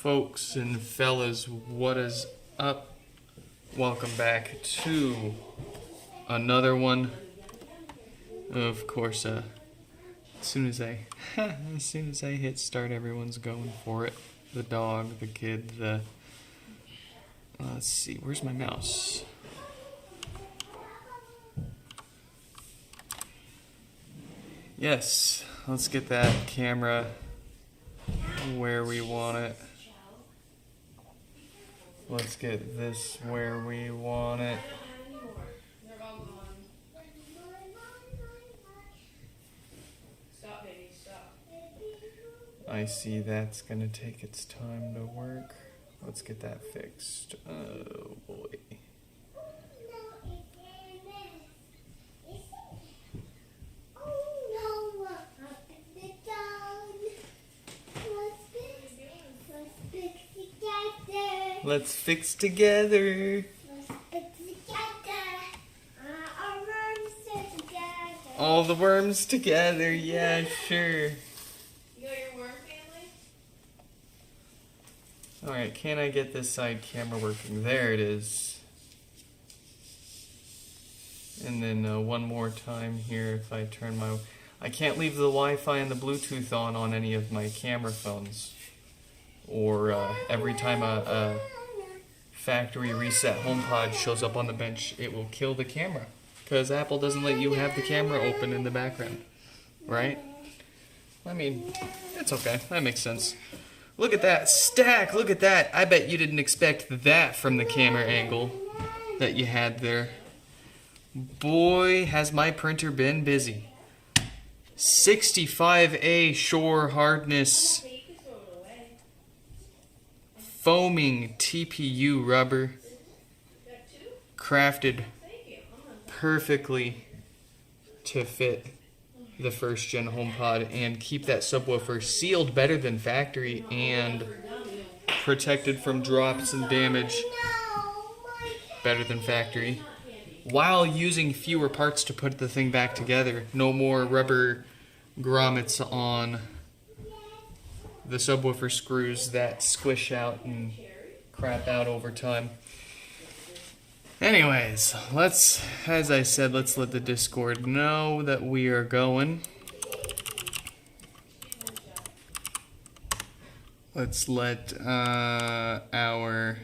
Folks and fellas, what is up? Welcome back to another one. Of course, as soon as I hit start, everyone's going for it. The dog, the kid, let's see, where's my mouse? Yes, let's get that camera where we want it. Let's get this where we want it. I see that's gonna take its time to work. Let's get that fixed. Oh boy. Let's fix together. Our worms are together. All the worms together, yeah, sure. You got your worm family? Alright, can I get this side camera working? There it is. And then one more time here if I turn my... I can't leave the Wi-Fi and the Bluetooth on any of my camera phones. Or every time a factory reset HomePod shows up on the bench, it will kill the camera. Because Apple doesn't let you have the camera open in the background. Right? I mean, it's okay. That makes sense. Look at that stack. Look at that. I bet you didn't expect that from the camera angle that you had there. Boy, has my printer been busy. 65A Shore hardness foaming TPU rubber, crafted perfectly to fit the first gen HomePod and keep that subwoofer sealed better than factory and protected from drops and damage better than factory, while using fewer parts to put the thing back together. No more rubber grommets on the subwoofer screws that squish out and crap out over time. Anyways, as I said, let's let the Discord know that we are going. Let's let our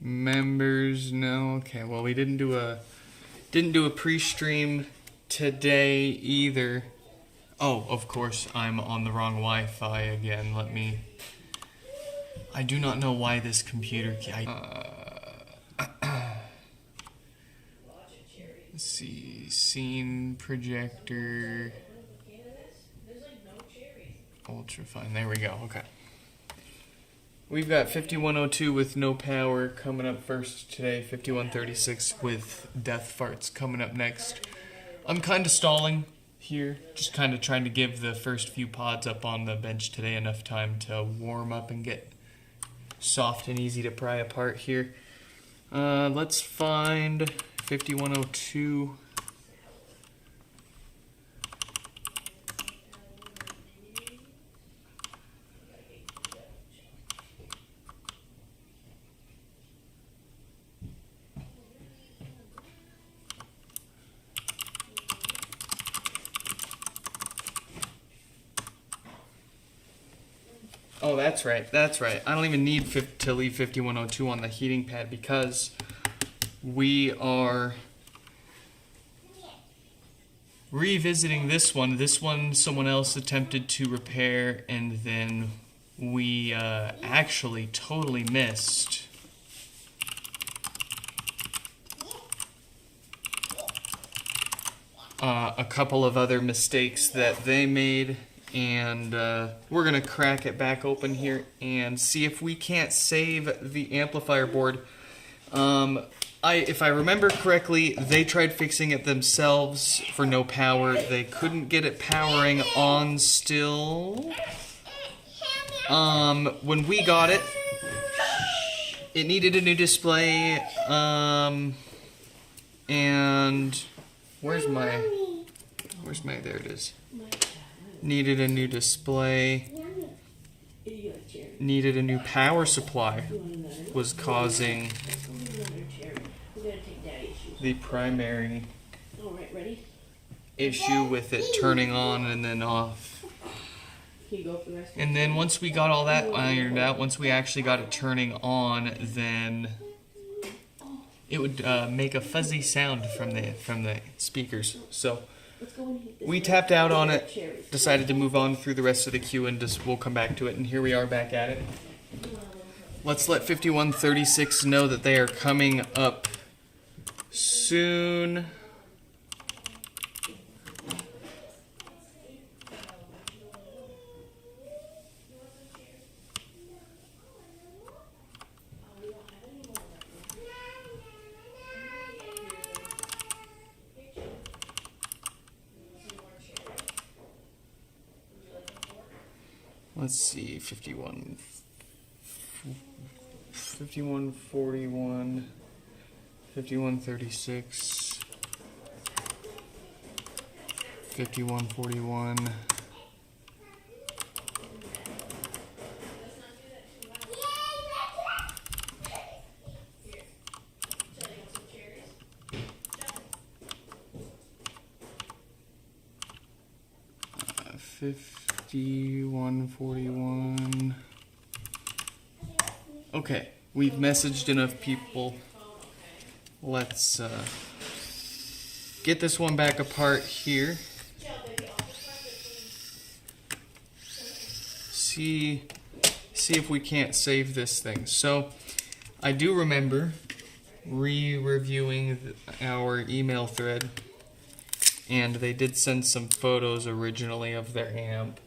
members know. Okay, well, we didn't do a pre-stream today either. Oh, of course, I'm on the wrong Wi-Fi again. I do not know why this computer... let's see, scene projector... Ultrafine, there we go, okay. We've got 5102 with no power coming up first today, 5136 with death farts coming up next. I'm kind of stalling here, just kind of trying to give the first few pods up on the bench today enough time to warm up and get soft and easy to pry apart here. Let's find 5102. Oh, that's right. I don't even need to leave 5102 on the heating pad because we are revisiting this one. This one someone else attempted to repair and then we actually totally missed. A couple of other mistakes that they made. And we're going to crack it back open here and see if we can't save the amplifier board. If I remember correctly, they tried fixing it themselves for no power. They couldn't get it powering on still. When we got it, it needed a new display. And where's my, there it is. Needed a new display. needed a new power supply was causing the primary issue with it turning on and then off. And then once we got all that ironed out, once we actually got it turning on, then it would make a fuzzy sound from the speakers. So we tapped out on it, decided to move on through the rest of the queue, and we'll come back to it. And here we are back at it. Let's let 5136 know that they are coming up soon. Let's see, 5141, 5136, 5141. Uh, 5141. Okay, we've messaged enough people. Let's get this one back apart here. See if we can't save this thing. So I do remember reviewing our email thread, and they did send some photos originally of their amp,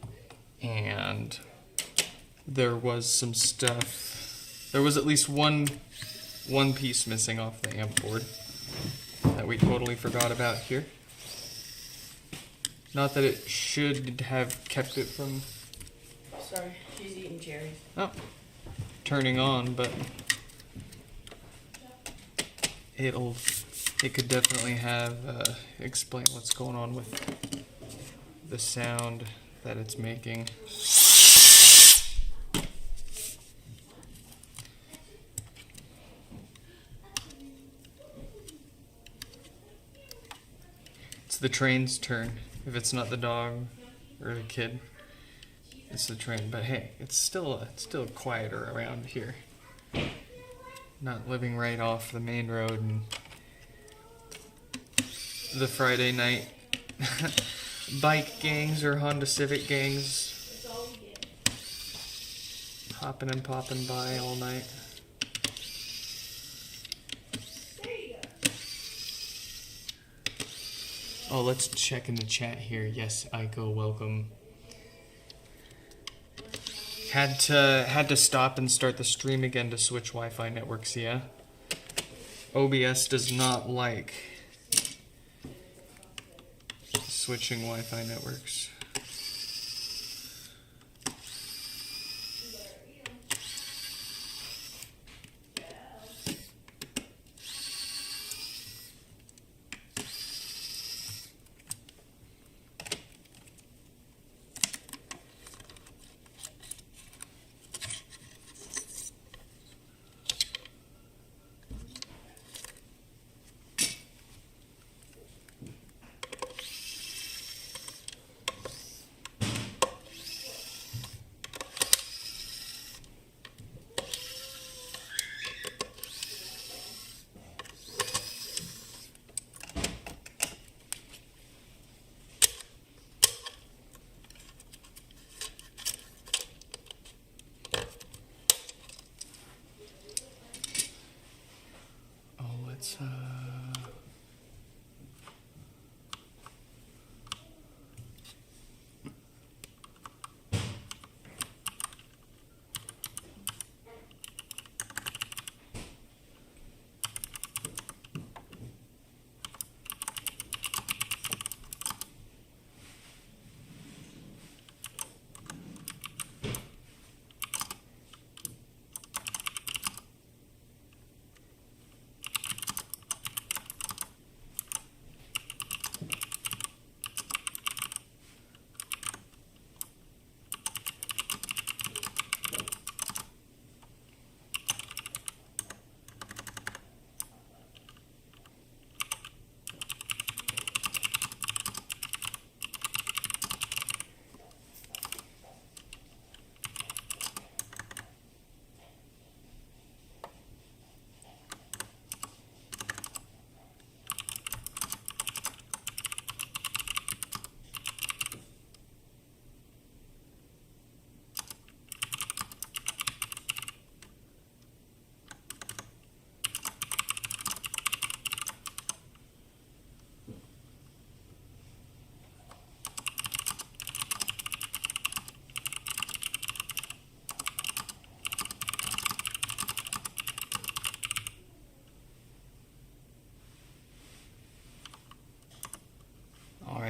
and there was some stuff. There was at least one piece missing off the amp board that we totally forgot about here. Not that it should have kept it from... Sorry, she's eating cherries. Oh, turning on, but it could definitely have explain what's going on with the sound that it's making. It's the train's turn. If it's not the dog or the kid, it's the train. But hey, it's still quieter around here. Not living right off the main road and the Friday night bike gangs or Honda Civic gangs hopping and popping by all night. Oh, let's check in the chat here. Yes, Aiko, welcome. Had to stop and start the stream again to switch Wi-Fi networks, yeah? OBS does not like switching Wi-Fi networks.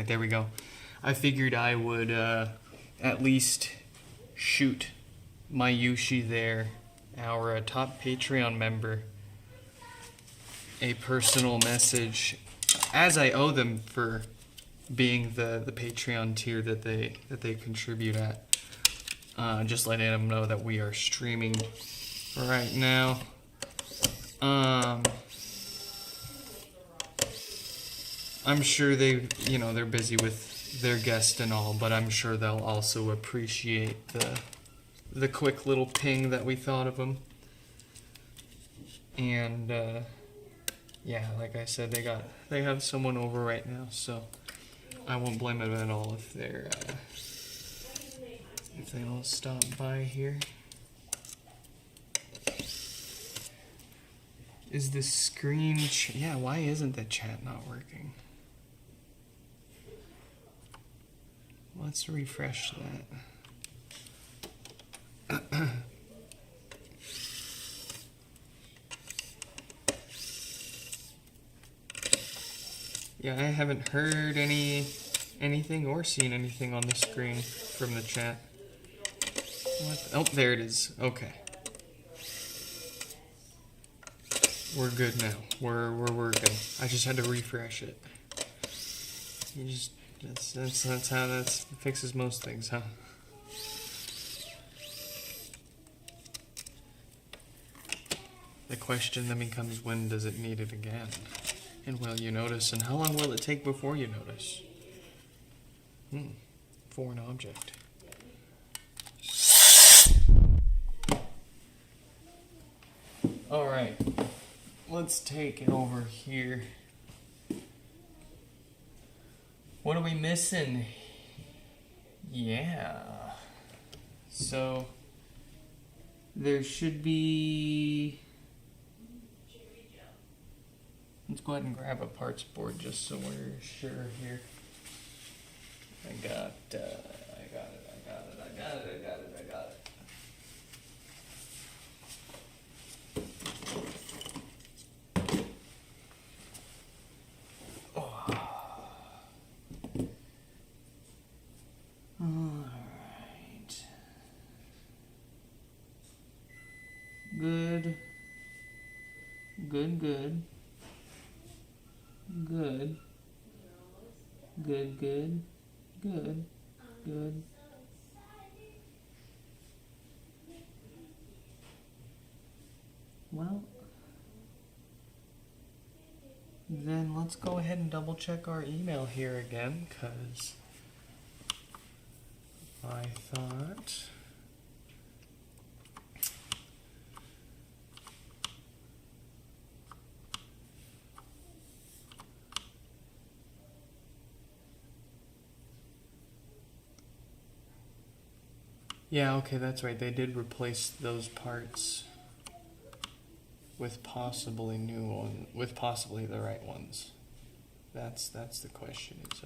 Alright, there we go. I figured I would at least shoot my Yushi there, our top Patreon member, a personal message, as I owe them for being the Patreon tier that they contribute at. Just letting them know that we are streaming right now. I'm sure they're busy with their guest and all, but I'm sure they'll also appreciate the quick little ping that we thought of them. And yeah, like I said, they have someone over right now, so I won't blame them at all if they don't stop by here. Is the screen... yeah, why isn't the chat not working? Let's refresh that. Yeah, I haven't heard anything or seen anything on the screen from the chat. What? Oh, there it is. Okay. We're good now. We're working. I just had to refresh it. That's how that fixes most things, huh? The question then becomes, when does it need it again? And will you notice? And how long will it take before you notice? Foreign object. Alright. Let's take it over here. What are we missing? Yeah. So, there should be... let's go ahead and grab a parts board just so we're sure here. I got it. Alright. Good. Well, then let's go ahead and double check our email here again, because I thought... yeah, okay, that's right. They did replace those parts with possibly the right ones. That's the question. Is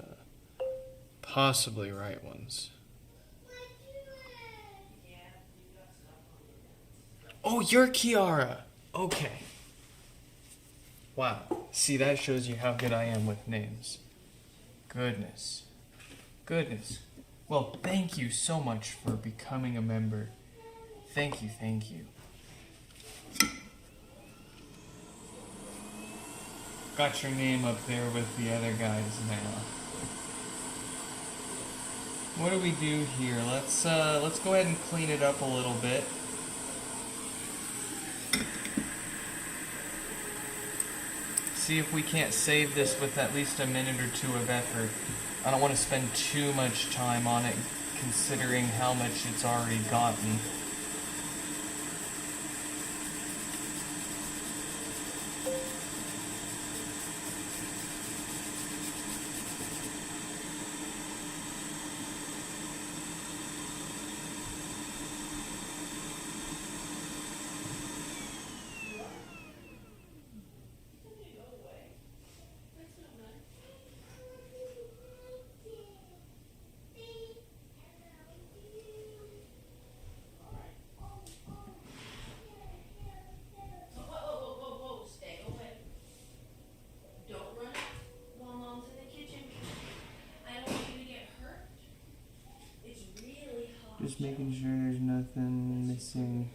possibly right ones. Oh, you're Kiara. Okay. Wow. See, that shows you how good I am with names. Goodness. Well, thank you so much for becoming a member. Thank you. Got your name up there with the other guys now. What do we do here? Let's go ahead and clean it up a little bit. See if we can't save this with at least a minute or two of effort. I don't want to spend too much time on it, considering how much it's already gotten. Just making sure there's nothing missing.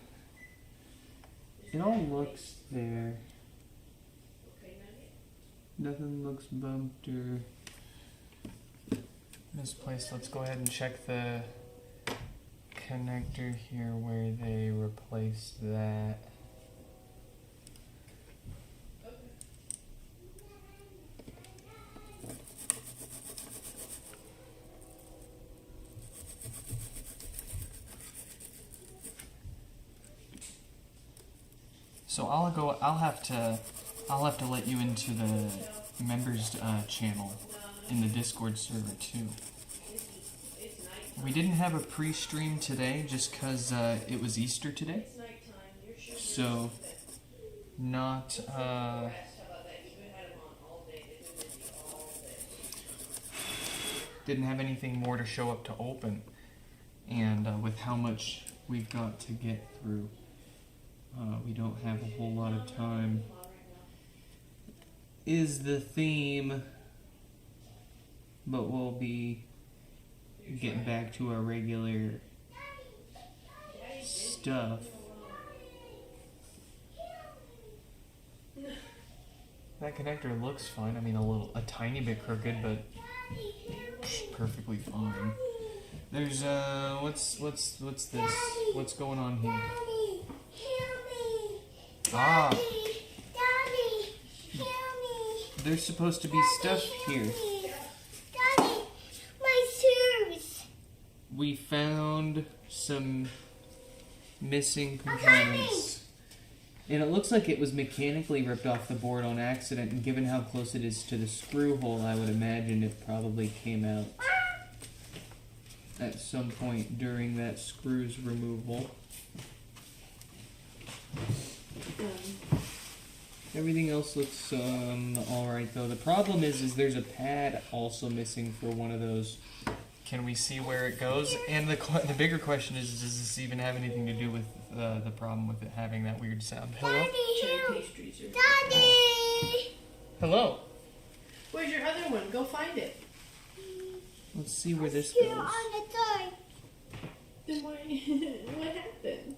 It all looks there. Nothing looks bumped or misplaced. Let's go ahead and check the connector here where they replaced that. So I'll have to let you into the members channel in the Discord server too. We didn't have a pre-stream today just because it was Easter today. So not didn't have anything more to show up to open, and with how much we've got to get through. We don't have a whole lot of time. Is the theme, but we'll be getting back to our regular stuff. That connector looks fine. I mean, a tiny bit crooked, but perfectly fine. There's what's this? What's going on here? Ah. Daddy, help me. There's supposed to be stuff here. Daddy, my shoes. We found some missing components. And it looks like it was mechanically ripped off the board on accident, and given how close it is to the screw hole, I would imagine it probably came out at some point during that screw's removal. Everything else looks alright though. The problem is there's a pad also missing for one of those. Can we see where it goes? And the bigger question is, does this even have anything to do with the problem with it having that weird sound? Hello? Daddy! Hello? Where's your other one? Go find it. Let's see where this Here goes. on the door. Then what happened?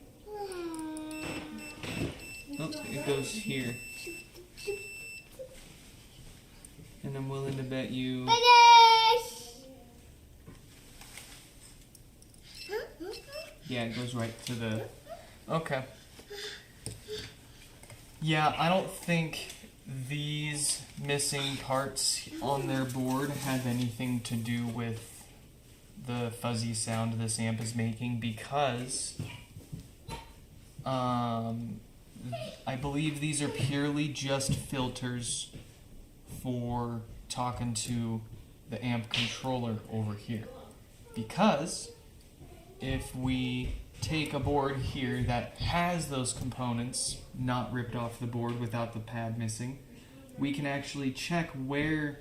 Oh, it goes here. And I'm willing to bet you... Yeah, it goes right to the... Okay. Yeah, I don't think these missing parts on their board have anything to do with the fuzzy sound this amp is making, because I believe these are purely just filters for talking to the amp controller over here. Because if we take a board here that has those components not ripped off the board without the pad missing, we can actually check where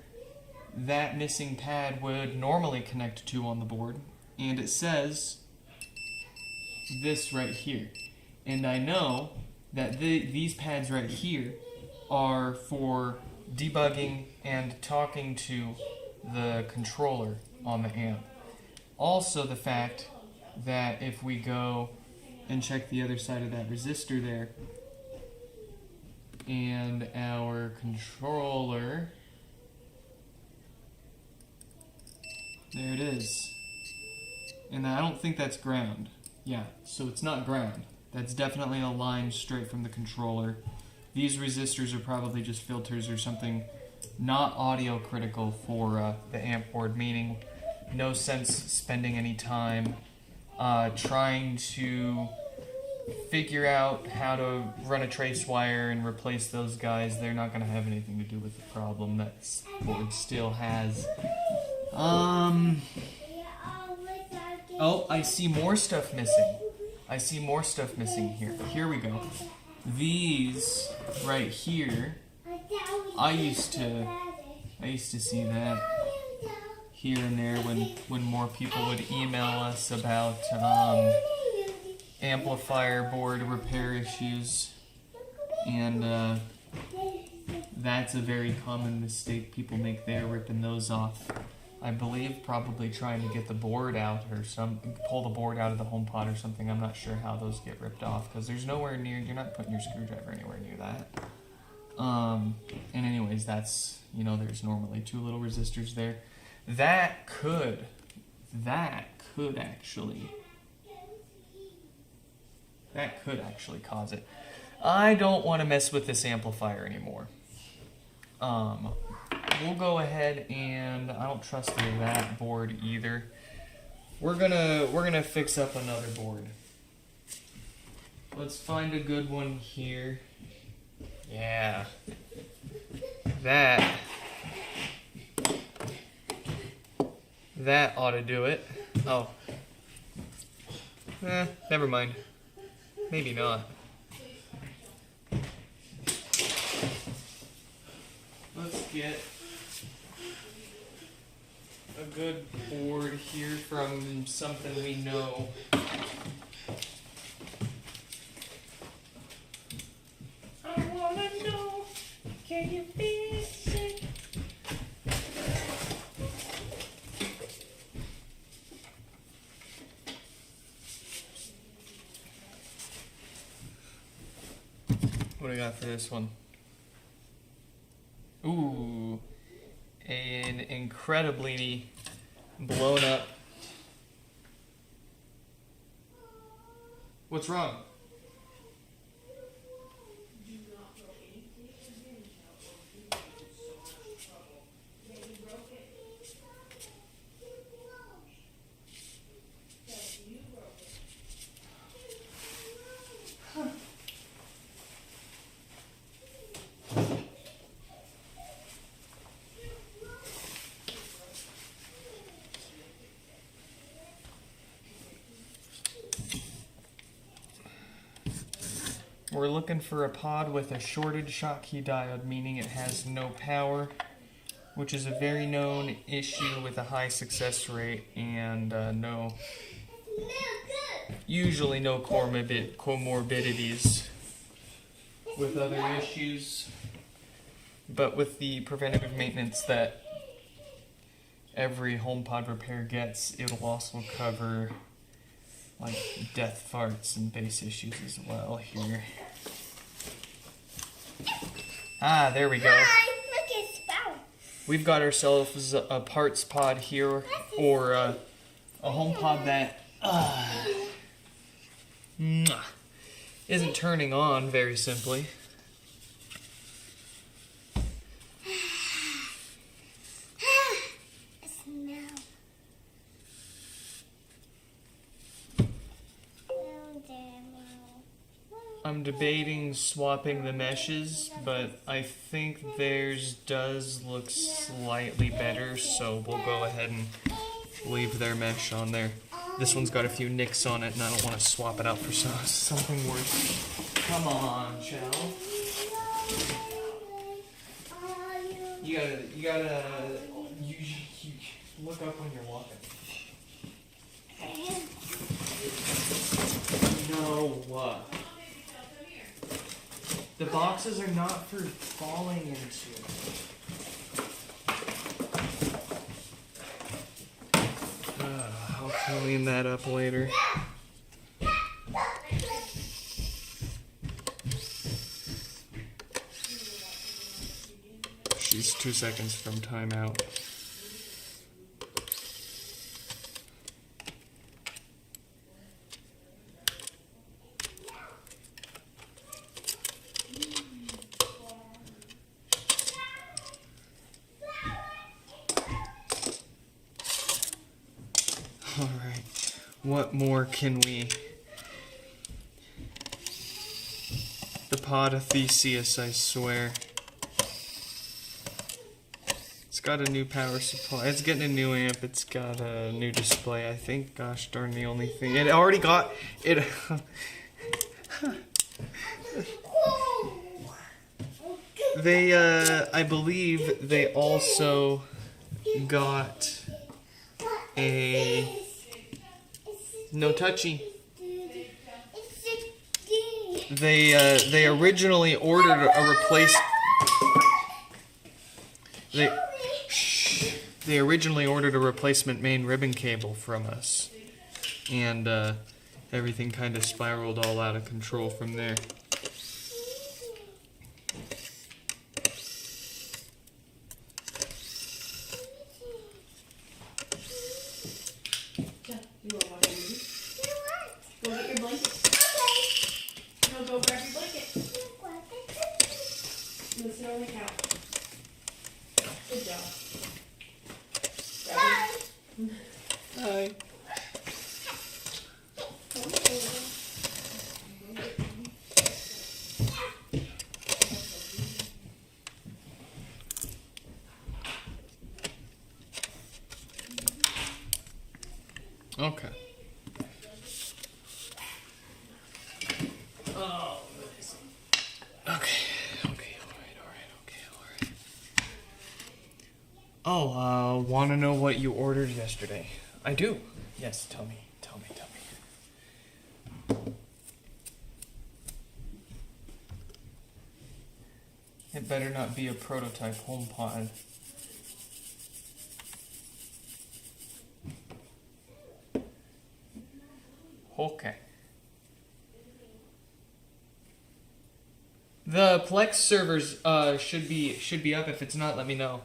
that missing pad would normally connect to on the board, and it says this right here. And I know that these pads right here are for debugging and talking to the controller on the amp. Also the fact that if we go and check the other side of that resistor there, and our controller, there it is. And I don't think that's ground. Yeah, so it's not ground. That's definitely a line straight from the controller. These resistors are probably just filters or something not audio critical for the amp board, meaning no sense spending any time trying to figure out how to run a trace wire and replace those guys. They're not going to have anything to do with the problem that board still has. Oh, I see more stuff missing. I see more stuff missing here. Here we go. These right here, I used to see that here and there when more people would email us about amplifier board repair issues, and that's a very common mistake people make there, ripping those off. I believe probably trying to get the board out or pull the board out of the HomePod or something. I'm not sure how those get ripped off because there's nowhere near, you're not putting your screwdriver anywhere near that. And anyways, that's, there's normally 2 little resistors there. That could actually cause it. I don't want to mess with this amplifier anymore. We'll go ahead and I don't trust that board either. We're gonna fix up another board. Let's find a good one here. Yeah. That ought to do it. Oh. Never mind. Maybe not. Let's get a good board here from something we know. I wanna know, can you fix it? What do I got for this one? Ooh, an incredibly blown up. What's wrong? We're looking for a pod with a shorted Schottky diode, meaning it has no power, which is a very known issue with a high success rate and usually no comorbidities with other issues. But with the preventative maintenance that every HomePod repair gets, it'll also cover like death farts and bass issues as well here. Ah, there we go. Hi, look at spout. We've got ourselves a parts pod here, or a HomePod that isn't turning on, very simply. I'm debating swapping the meshes, but I think theirs does look slightly better, so we'll go ahead and leave their mesh on there. This one's got a few nicks on it, and I don't want to swap it out for something worse. Come on, Chell. You gotta look up when you're walking. No, what? The boxes are not for falling into. I'll clean that up later. She's 2 seconds from timeout. Alright, what more can we... The pod of Theseus, I swear. It's got a new power supply. It's getting a new amp. It's got a new display, I think. Gosh darn, the only thing... It already got... It... I believe they also got a... No touchy. They originally ordered a replace. They originally ordered a replacement main ribbon cable from us, and everything kind of spiraled all out of control from there. You want to watch a movie? You what? Go get your blanket. Okay. No, go grab your blanket. No, sit on the couch. Good job. Bye. Hi. Okay. Oh, okay, alright. Oh, want to know what you ordered yesterday? I do. Yes, tell me. It better not be a prototype HomePod. Okay. The Plex servers should be up. If it's not, let me know.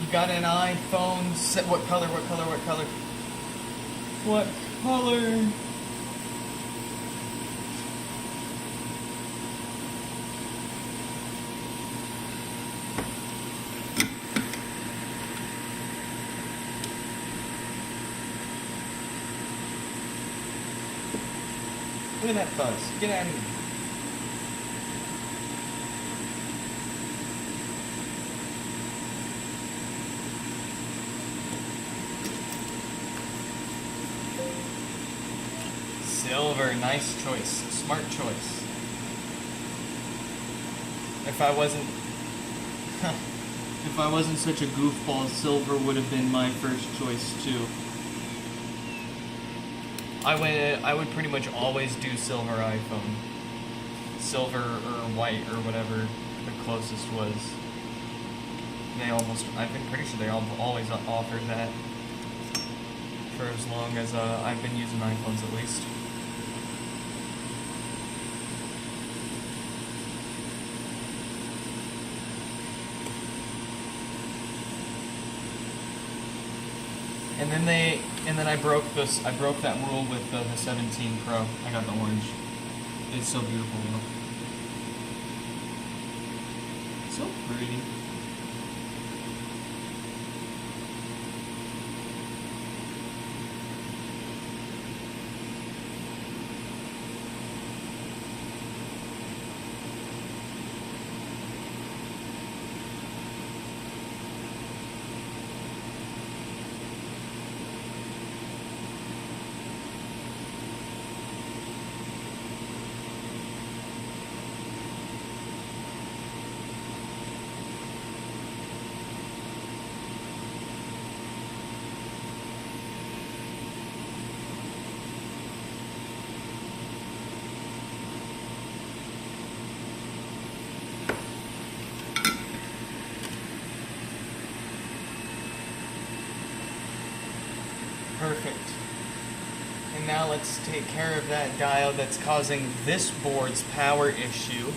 You got an iPhone? What color? What color? Look at that buzz. Get out of here. Silver, nice choice. Smart choice. If I wasn't such a goofball, silver would have been my first choice too. I would pretty much always do silver iPhone. Silver or white or whatever the closest was. I've been pretty sure they always offer that for as long as I've been using iPhones at least. And then I broke that rule with the 17 Pro. I got the orange. It's so beautiful though. So pretty. Perfect. And now let's take care of that diode that's causing this board's power issue.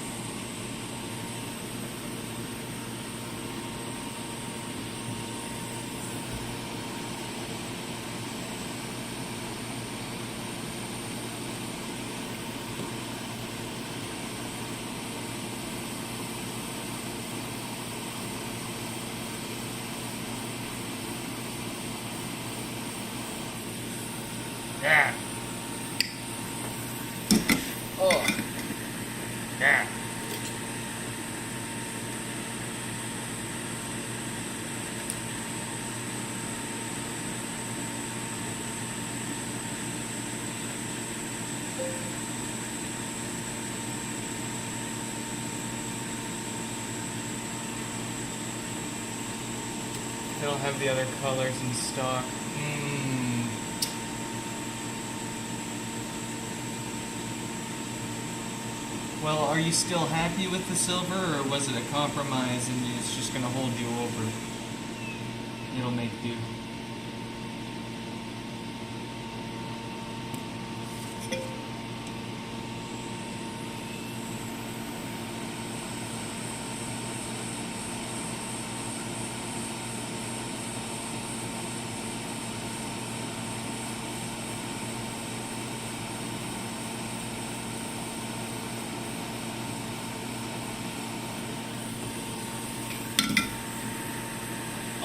Yeah. Oh. Yeah. don't have the other colors in stock. Well, are you still happy with the silver, or was it a compromise and it's just going to hold you over? It'll make do.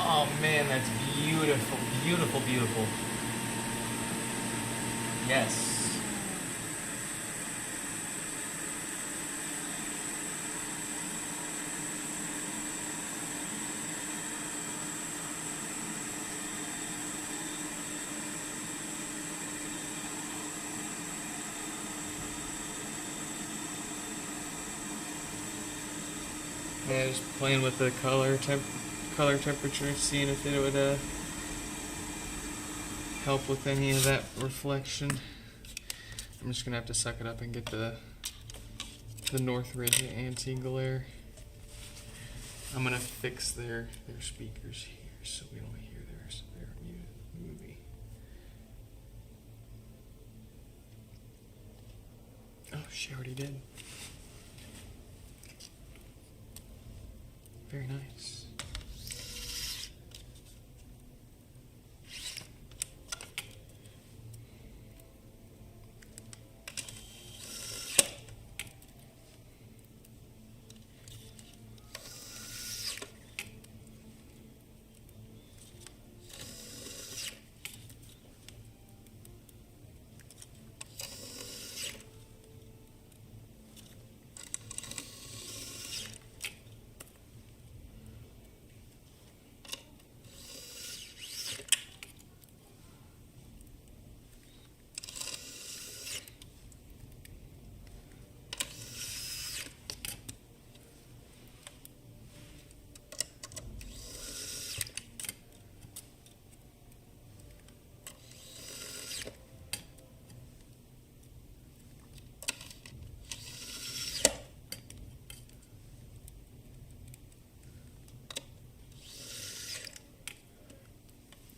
Oh man, that's beautiful, beautiful, beautiful. Yes. Yeah, just playing with the color temperature, seeing if it would help with any of that reflection. I'm just gonna have to suck it up and get the Northridge anti-glare. I'm gonna fix their speakers here so we don't hear their movie. Oh, she already did. Very nice.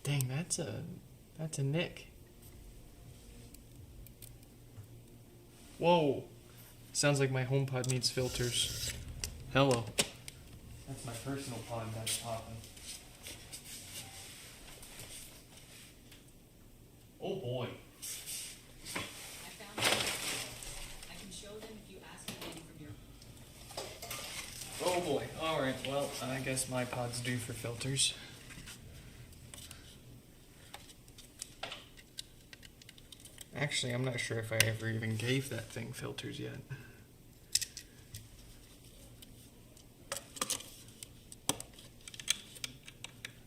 Dang, that's a nick. Whoa. Sounds like my HomePod needs filters. Hello. That's my personal pod that's popping. Oh boy. I found them. I can show them if you ask again from your... Oh boy. Alright, well, I guess my pod's due for filters. Actually, I'm not sure if I ever even gave that thing filters yet.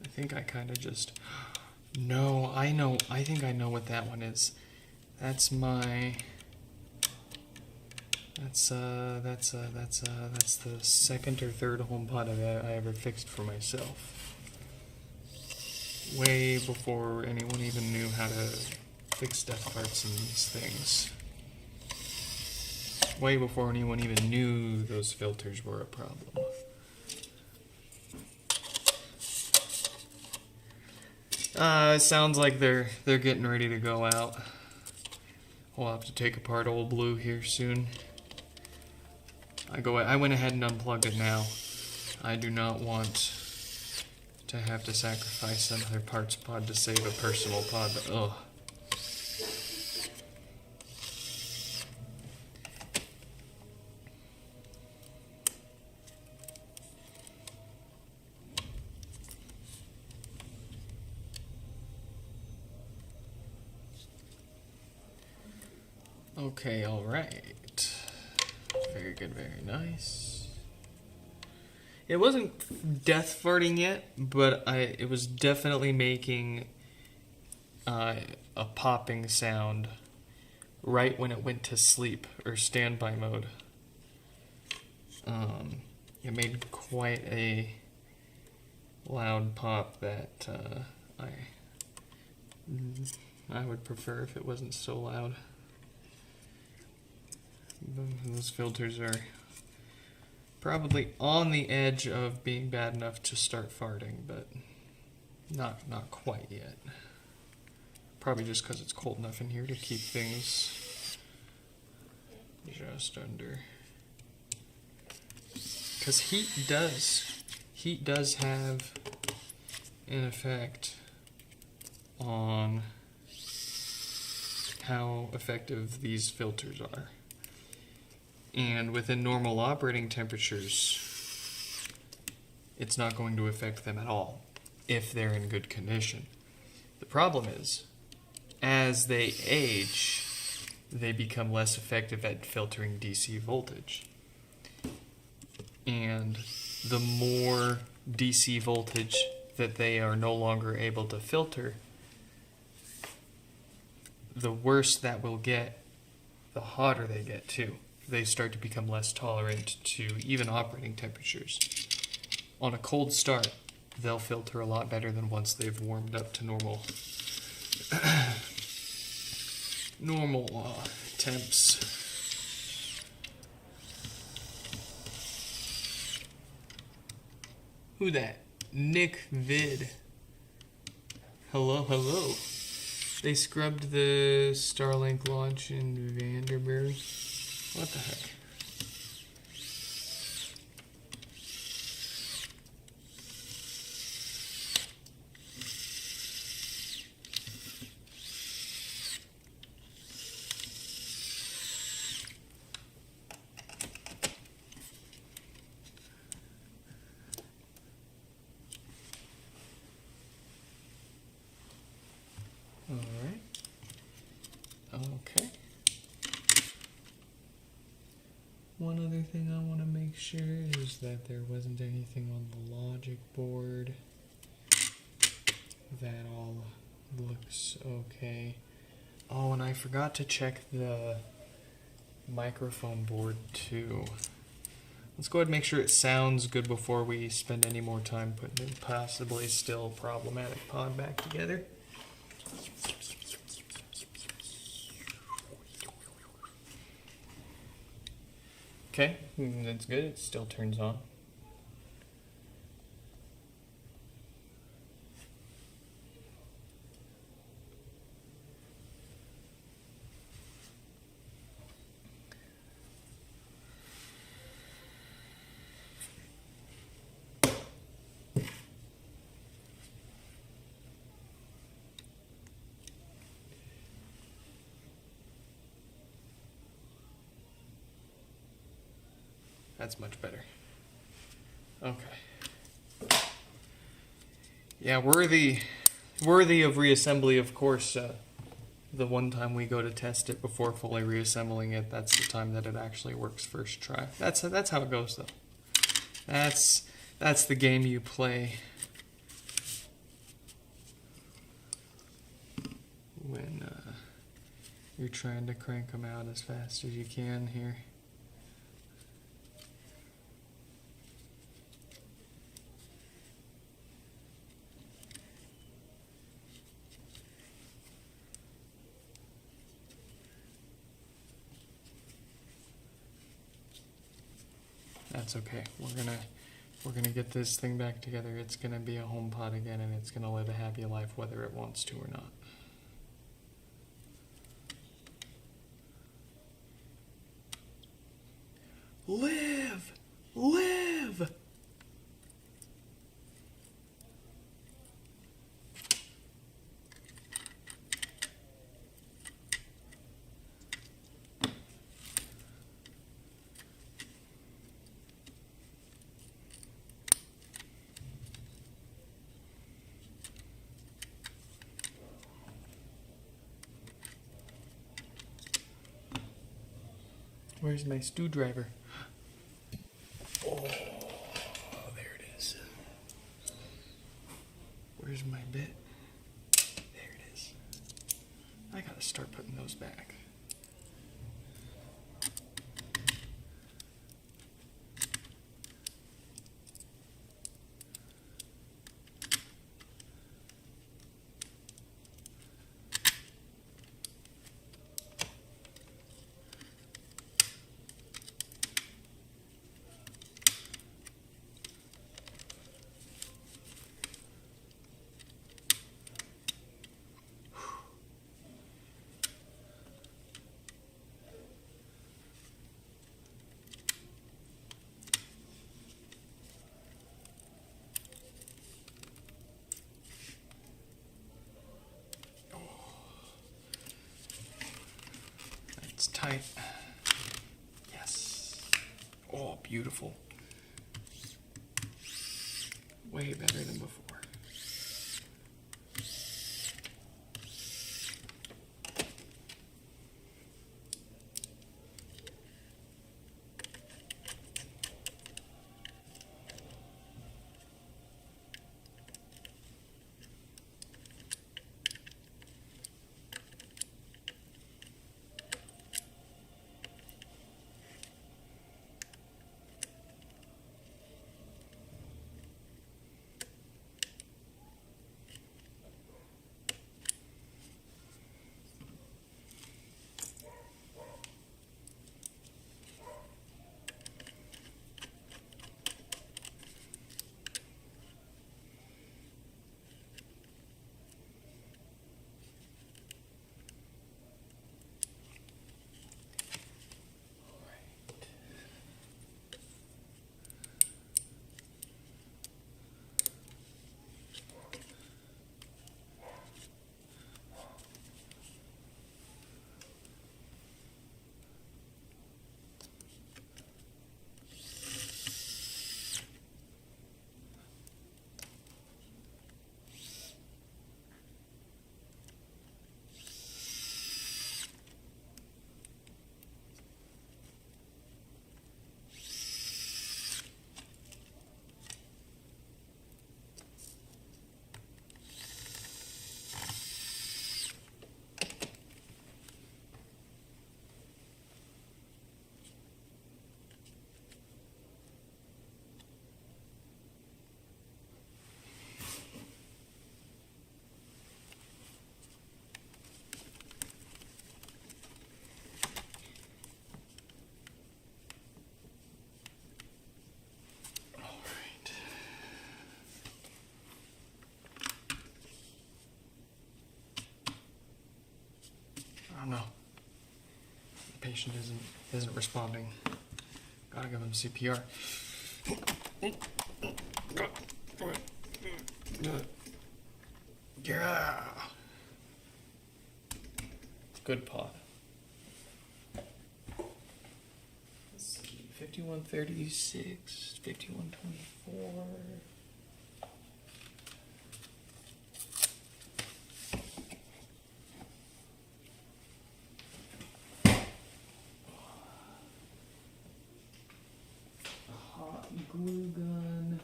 I think I kind of just... No, I know. I think I know what that one is. That's my... That's the second or third HomePod I ever fixed for myself. Way before anyone even knew how to fix death parts in these things. Way before anyone even knew those filters were a problem. It sounds like they're getting ready to go out. We'll have to take apart old blue here soon. I went ahead and unplugged it now. I do not want to have to sacrifice another parts pod to save a personal pod. Ugh. Okay, alright. Very good, very nice. It wasn't death farting yet, but it was definitely making a popping sound right when it went to sleep or standby mode. It made quite a loud pop that I would prefer if it wasn't so loud. Those filters are probably on the edge of being bad enough to start farting, but not quite yet. Probably just because it's cold enough in here to keep things just under. Because heat does have an effect on how effective these filters are. And within normal operating temperatures, it's not going to affect them at all if they're in good condition. The problem is, as they age, they become less effective at filtering DC voltage. And the more DC voltage that they are no longer able to filter, the worse that will get, the hotter they get too. They start to become less tolerant to even operating temperatures. On a cold start, they'll filter a lot better than once they've warmed up to normal temps. Who that? Nick Vid. Hello, hello. They scrubbed the Starlink launch in Vanderbilt. What the heck? All right. Okay. One other thing I want to make sure is that there wasn't anything on the logic board. That all looks okay. Oh, and I forgot to check the microphone board too. Let's go ahead and make sure it sounds good before we spend any more time putting the possibly still problematic pod back together. Okay, that's good. It still turns on. That's much better. Okay. Yeah, worthy of reassembly, of course. The one time we go to test it before fully reassembling it, that's the time that it actually works first try. That's how it goes, though. That's the game you play when you're trying to crank them out as fast as you can here. That's okay. We're gonna get this thing back together. It's gonna be a HomePod again, and it's gonna live a happy life whether it wants to or not. Live! Live! Where's my screwdriver? Oh, there it is. Where's my bit? There it is. I gotta start putting those back. tight. Yes. Oh, beautiful. Way better than before. I don't know. The patient isn't responding. Gotta give him CPR. Yeah. Good pod. Let's see. 5136, 5124. Glue gun.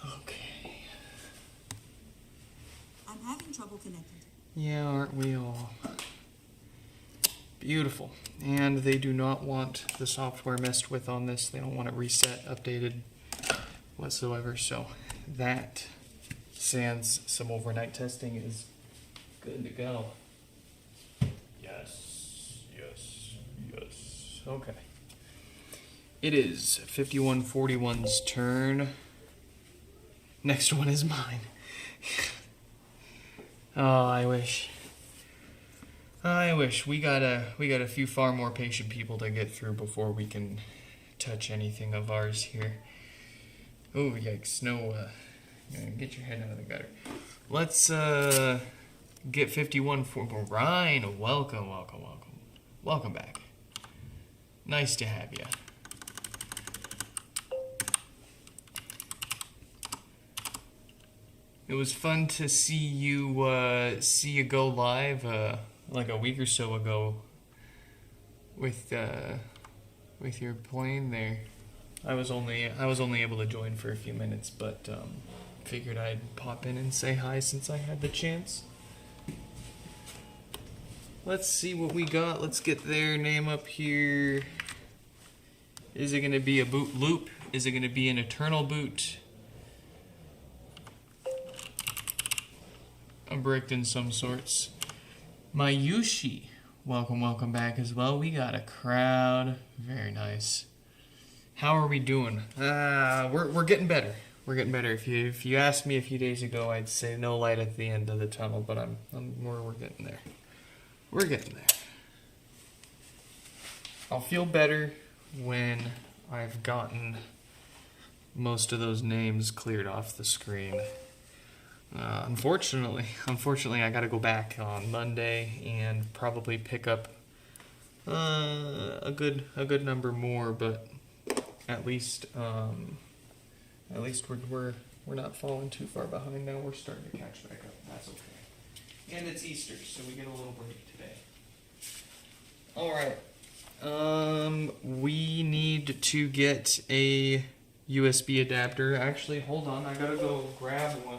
Okay. I'm having trouble connecting. Yeah, aren't we all? Beautiful. And they do not want the software messed with on this. They don't want it reset, updated whatsoever. So that, sans some overnight testing, is good to go. Yes. Okay. It is 5141's turn. Next one is mine. Oh, I wish we got a few far more patient people to get through before we can touch anything of ours here. Oh, yikes! No, get your head out of the gutter. Let's get 51 for Ryan. Welcome back. Nice to have you. It was fun to see you go live like a week or so ago with your plane there. I was only able to join for a few minutes, but figured I'd pop in and say hi since I had the chance. Let's see what we got. Let's get their name up here. Is it going to be a boot loop? Is it going to be an eternal boot? A bricked in some sorts. Mayushi, welcome back as well. We got a crowd. Very nice. How are we doing? We're getting better. We're getting better. If you asked me a few days ago, I'd say no light at the end of the tunnel, but we're getting there. We're getting there. I'll feel better when I've gotten most of those names cleared off the screen. Unfortunately, I gotta go back on Monday and probably pick up a good number more, but at least we're not falling too far behind now. We're starting to catch back up. That's okay. And it's Easter, so we get a little break today. All right. We need to get a USB adapter. Actually, hold on. I gotta go grab one.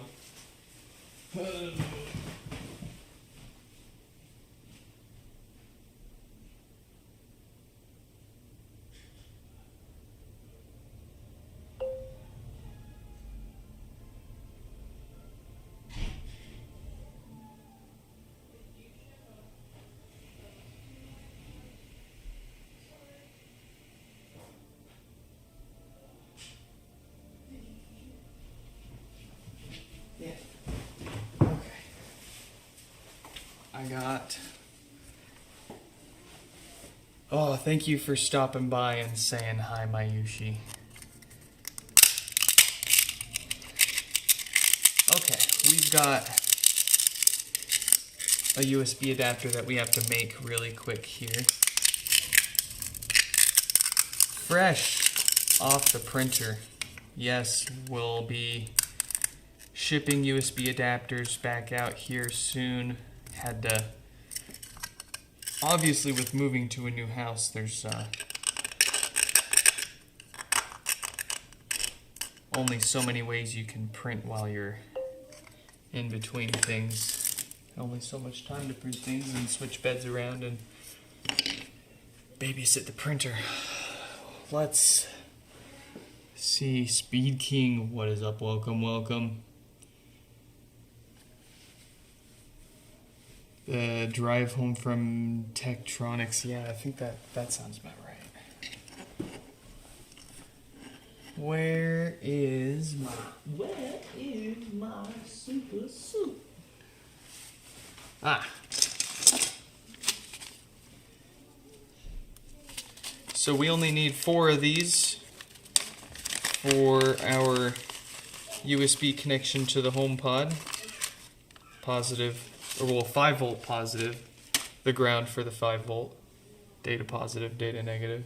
Yeah. Okay. I got. Oh, thank you for stopping by and saying hi, Mayushi. Okay, we've got a USB adapter that we have to make really quick here. Fresh off the printer. Yes, we'll be shipping USB adapters back out here soon. Had to, obviously with moving to a new house, there's only so many ways you can print while you're in between things. Only so much time to print things and switch beds around and babysit the printer. Let's see. Speed King, what is up? Welcome, welcome. The drive home from Tektronix. Yeah, I think that sounds about right. Where is my super suit? Ah. So we only need 4 of these for our USB connection to the HomePod. Positive, or well, 5 volt positive, the ground for the 5 volt, data positive, data negative.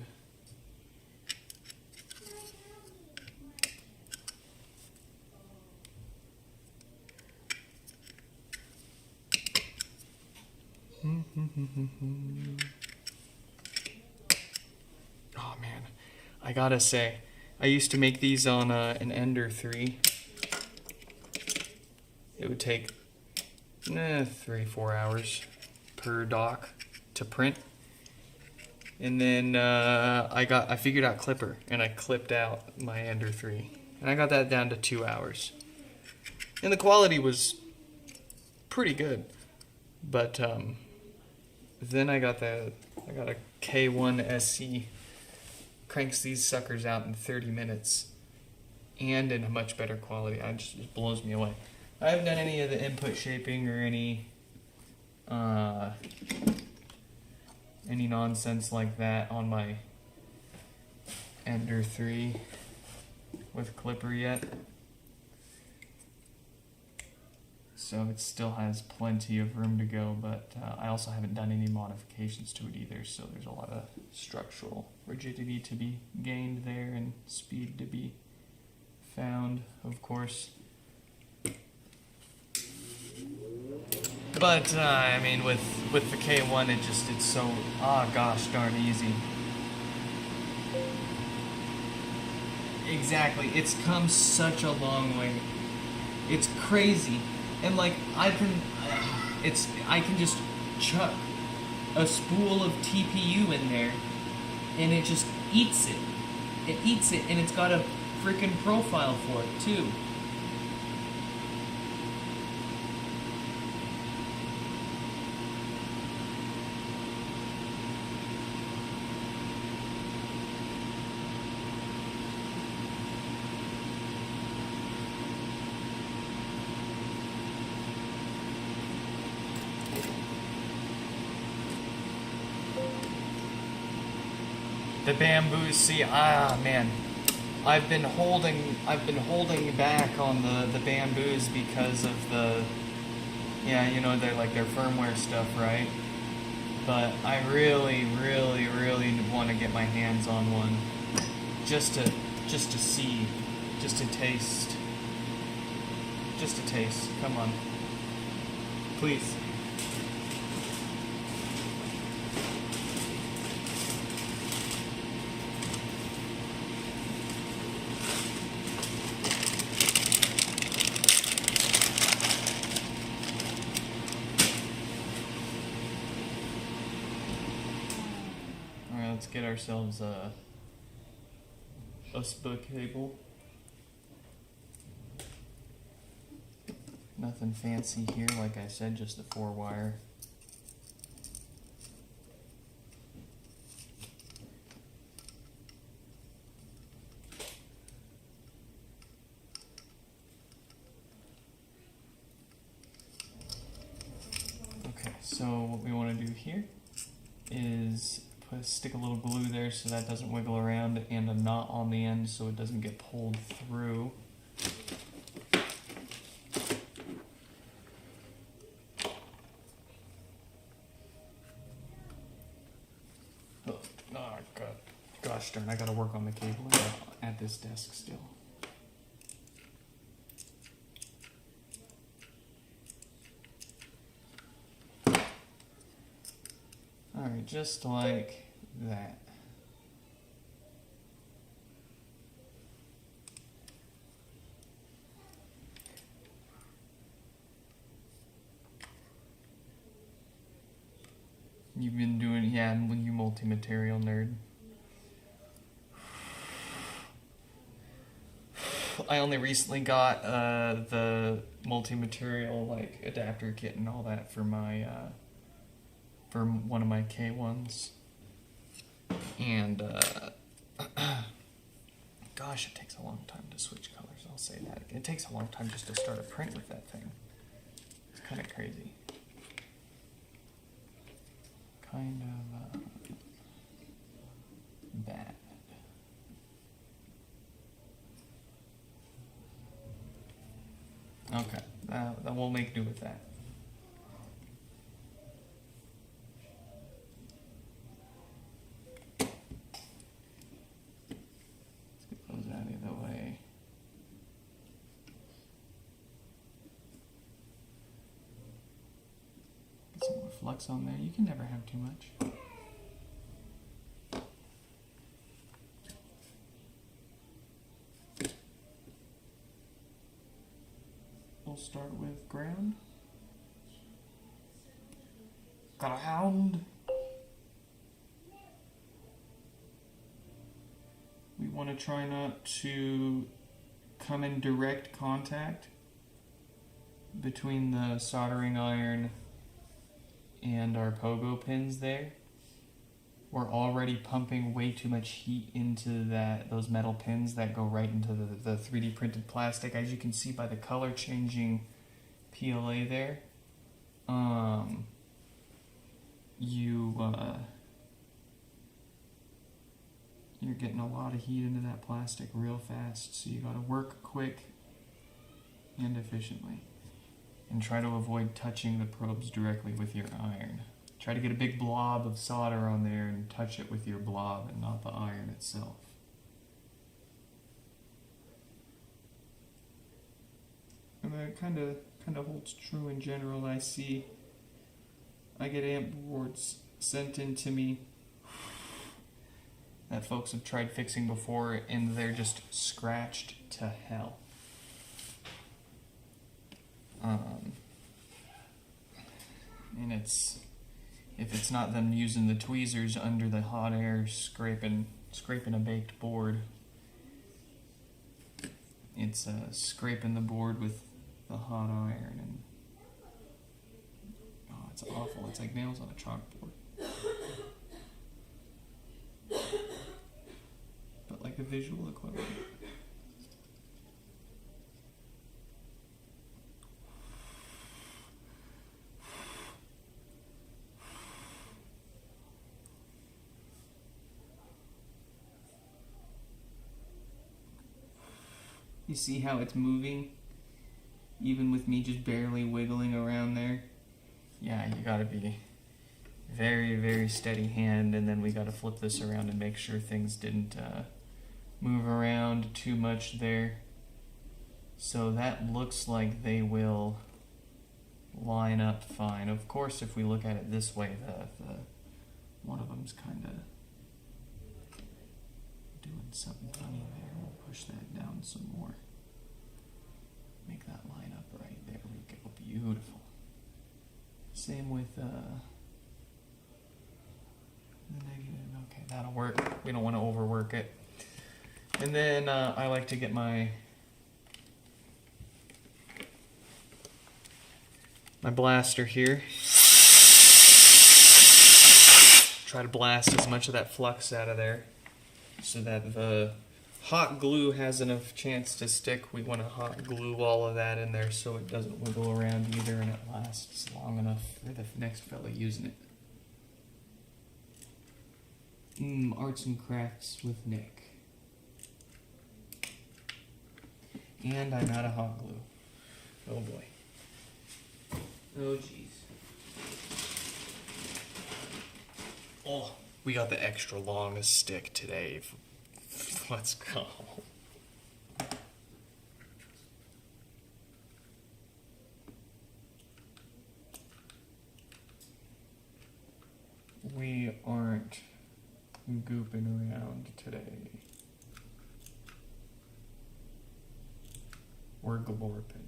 Oh man, I gotta say, I used to make these on an Ender 3. It would take 3-4 hours per dock to print, and then I figured out Clipper, and I clipped out my Ender 3, and I got that down to 2 hours, and the quality was pretty good. But then I got a K1 SC, cranks these suckers out in 30 minutes, and in a much better quality. It blows me away. I haven't done any of the input shaping or any nonsense like that on my Ender 3 with Clipper yet. So it still has plenty of room to go, but I also haven't done any modifications to it either, so there's a lot of structural rigidity to be gained there and speed to be found, of course. But, I mean, with the K1, it's so, gosh darn easy. Exactly, it's come such a long way. It's crazy. And like, I can just chuck a spool of TPU in there, and it just eats it. It eats it, and it's got a freaking profile for it, too. The bamboo, see, man. I've been holding back on the bamboos because of the, yeah, you know, they're like their firmware stuff, right? But I really want to get my hands on one, just to see, just to taste. Come on, please. Let's get ourselves a USB cable. Nothing fancy here, like I said, just the 4-wire. Okay, so what we want to do here is stick a little glue there so that doesn't wiggle around, and a knot on the end so it doesn't get pulled through. Oh, gosh darn, I gotta work on the cable at this desk still. Alright, just like that. You've been doing, yeah, you multi-material nerd. I only recently got the multi-material like adapter kit and all that for my for one of my K1s, and gosh, it takes a long time to switch colors. I'll say that. It takes a long time just to start a print with that thing. It's kind of crazy. Kind of bad. Okay, that we'll make do with that. Let's get those out of the way. Get some more flux on there. You can never have too much. We'll start with ground. Got a hound. We want to try not to come in direct contact between the soldering iron and our pogo pins there. We're already pumping way too much heat into those metal pins that go right into the 3D printed plastic. As you can see by the color changing PLA there, you're getting a lot of heat into that plastic real fast, so you gotta work quick and efficiently. And try to avoid touching the probes directly with your iron. Try to get a big blob of solder on there and touch it with your blob and not the iron itself. And that kind of holds true in general. I get amp boards sent in to me that folks have tried fixing before, and they're just scratched to hell. And if it's not them using the tweezers under the hot air scraping a baked board, it's scraping the board with the hot iron, and oh, it's awful. It's like nails on a chalkboard. But like a visual equivalent. You see how it's moving? Even with me just barely wiggling around there? Yeah, you gotta be very, very steady hand, and then we gotta flip this around and make sure things didn't move around too much there. So that looks like they will line up fine. Of course, if we look at it this way, the one of them's kind of doing something funny there. We'll push that down some more. Make that line up right. There we go. Beautiful. Same with the negative. Okay, that'll work. We don't want to overwork it. And then I like to get my blaster here. Try to blast as much of that flux out of there so that the hot glue has enough chance to stick. We want to hot glue all of that in there so it doesn't wiggle around either and it lasts long enough for the next fella using it. Arts and crafts with Nick. And I'm out of hot glue. Oh boy. Oh jeez. Oh, we got the extra longest stick today. Let's go. We aren't gooping around today. We're glorping.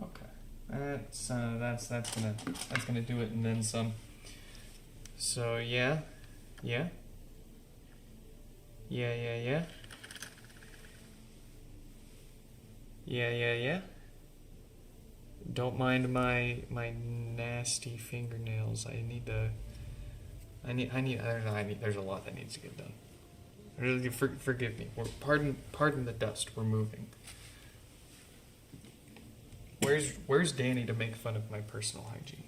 Okay, that's gonna do it, and then some. So yeah. Don't mind my nasty fingernails. There's a lot that needs to get done. Really, forgive me. Pardon the dust. We're moving. Where's Danny to make fun of my personal hygiene?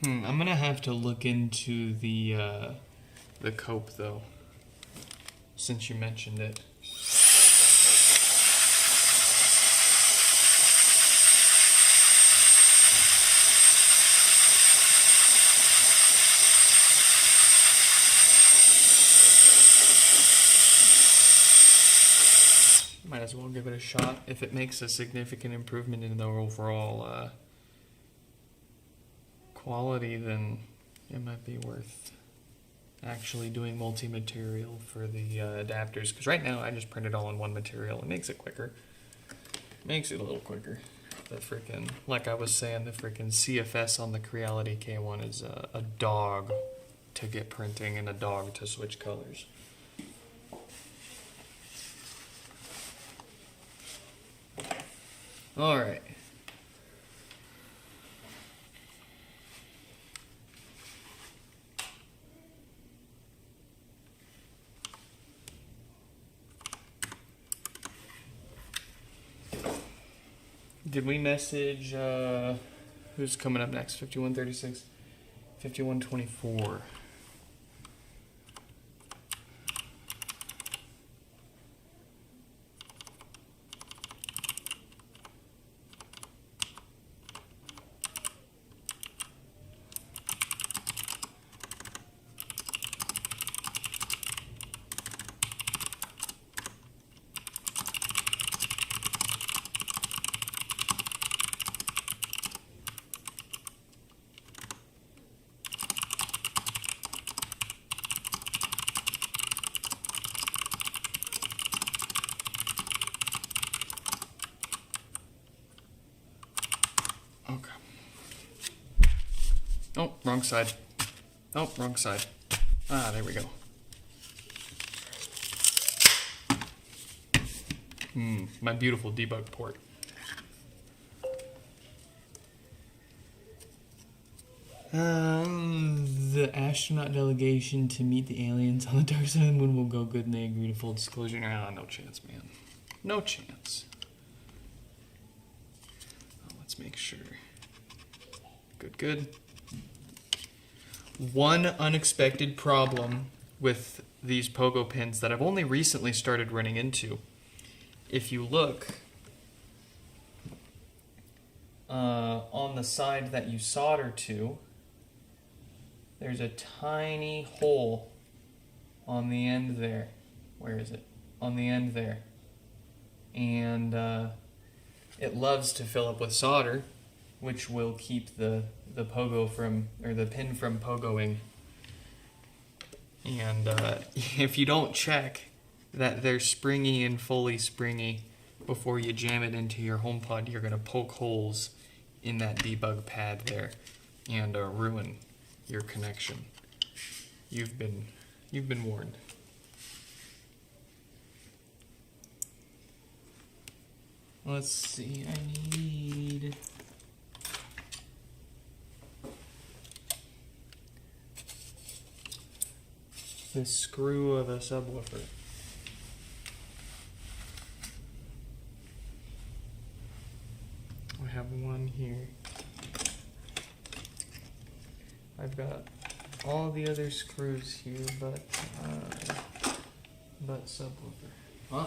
I'm gonna have to look into the cope though, since you mentioned it. Might as well give it a shot. If it makes a significant improvement in the overall quality, then it might be worth actually doing multi-material for the adapters, because right now I just print it all in one material. It makes it quicker. Makes it a little quicker. The freaking, like I was saying, the freaking CFS on the Creality K1 is a dog to get printing and a dog to switch colors. All right. Did we message who's coming up next? 5136, 5124. Oh, wrong side. Oh, wrong side. Ah, there we go. My beautiful debug port. The astronaut delegation to meet the aliens on the dark side of the moon will go good, and they agree to full disclosure. Nah, no chance, man. No chance. Let's make sure. Good. One unexpected problem with these pogo pins that I've only recently started running into. If you look on the side that you solder to, there's a tiny hole on the end there. Where is it? On the end there. And it loves to fill up with solder, which will keep the pogo from, or the pin from pogoing. And if you don't check that they're springy and fully springy before you jam it into your HomePod, you're going to poke holes in that debug pad there and ruin your connection. You've been warned. Let's see, I need the screw of a subwoofer. I have one here. I've got all the other screws here, but subwoofer. Huh?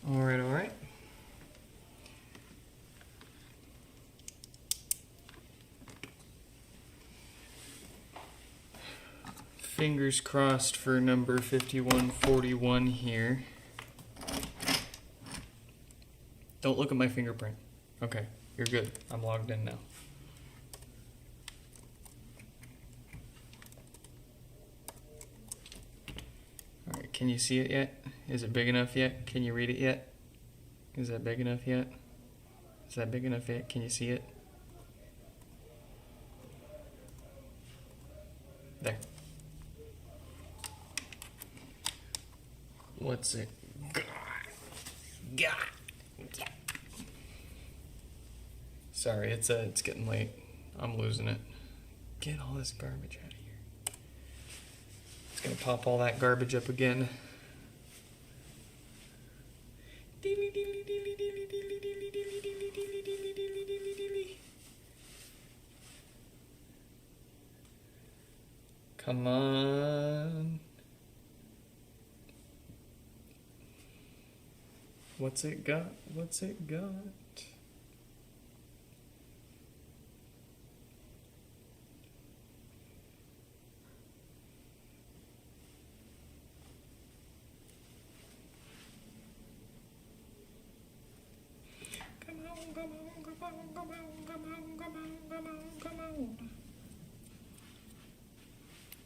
All right. Fingers crossed for number 5141 here. Don't look at my fingerprint. Okay, you're good. I'm logged in now. All right, can you see it yet? Is it big enough yet? Can you read it yet? Is that big enough yet? Is that big enough yet? Can you see it? There. What's it got? Sorry, it's getting late. I'm losing it. Get all this garbage out of here. It's gonna pop all that garbage up again. Come on. What's it got? What's it got?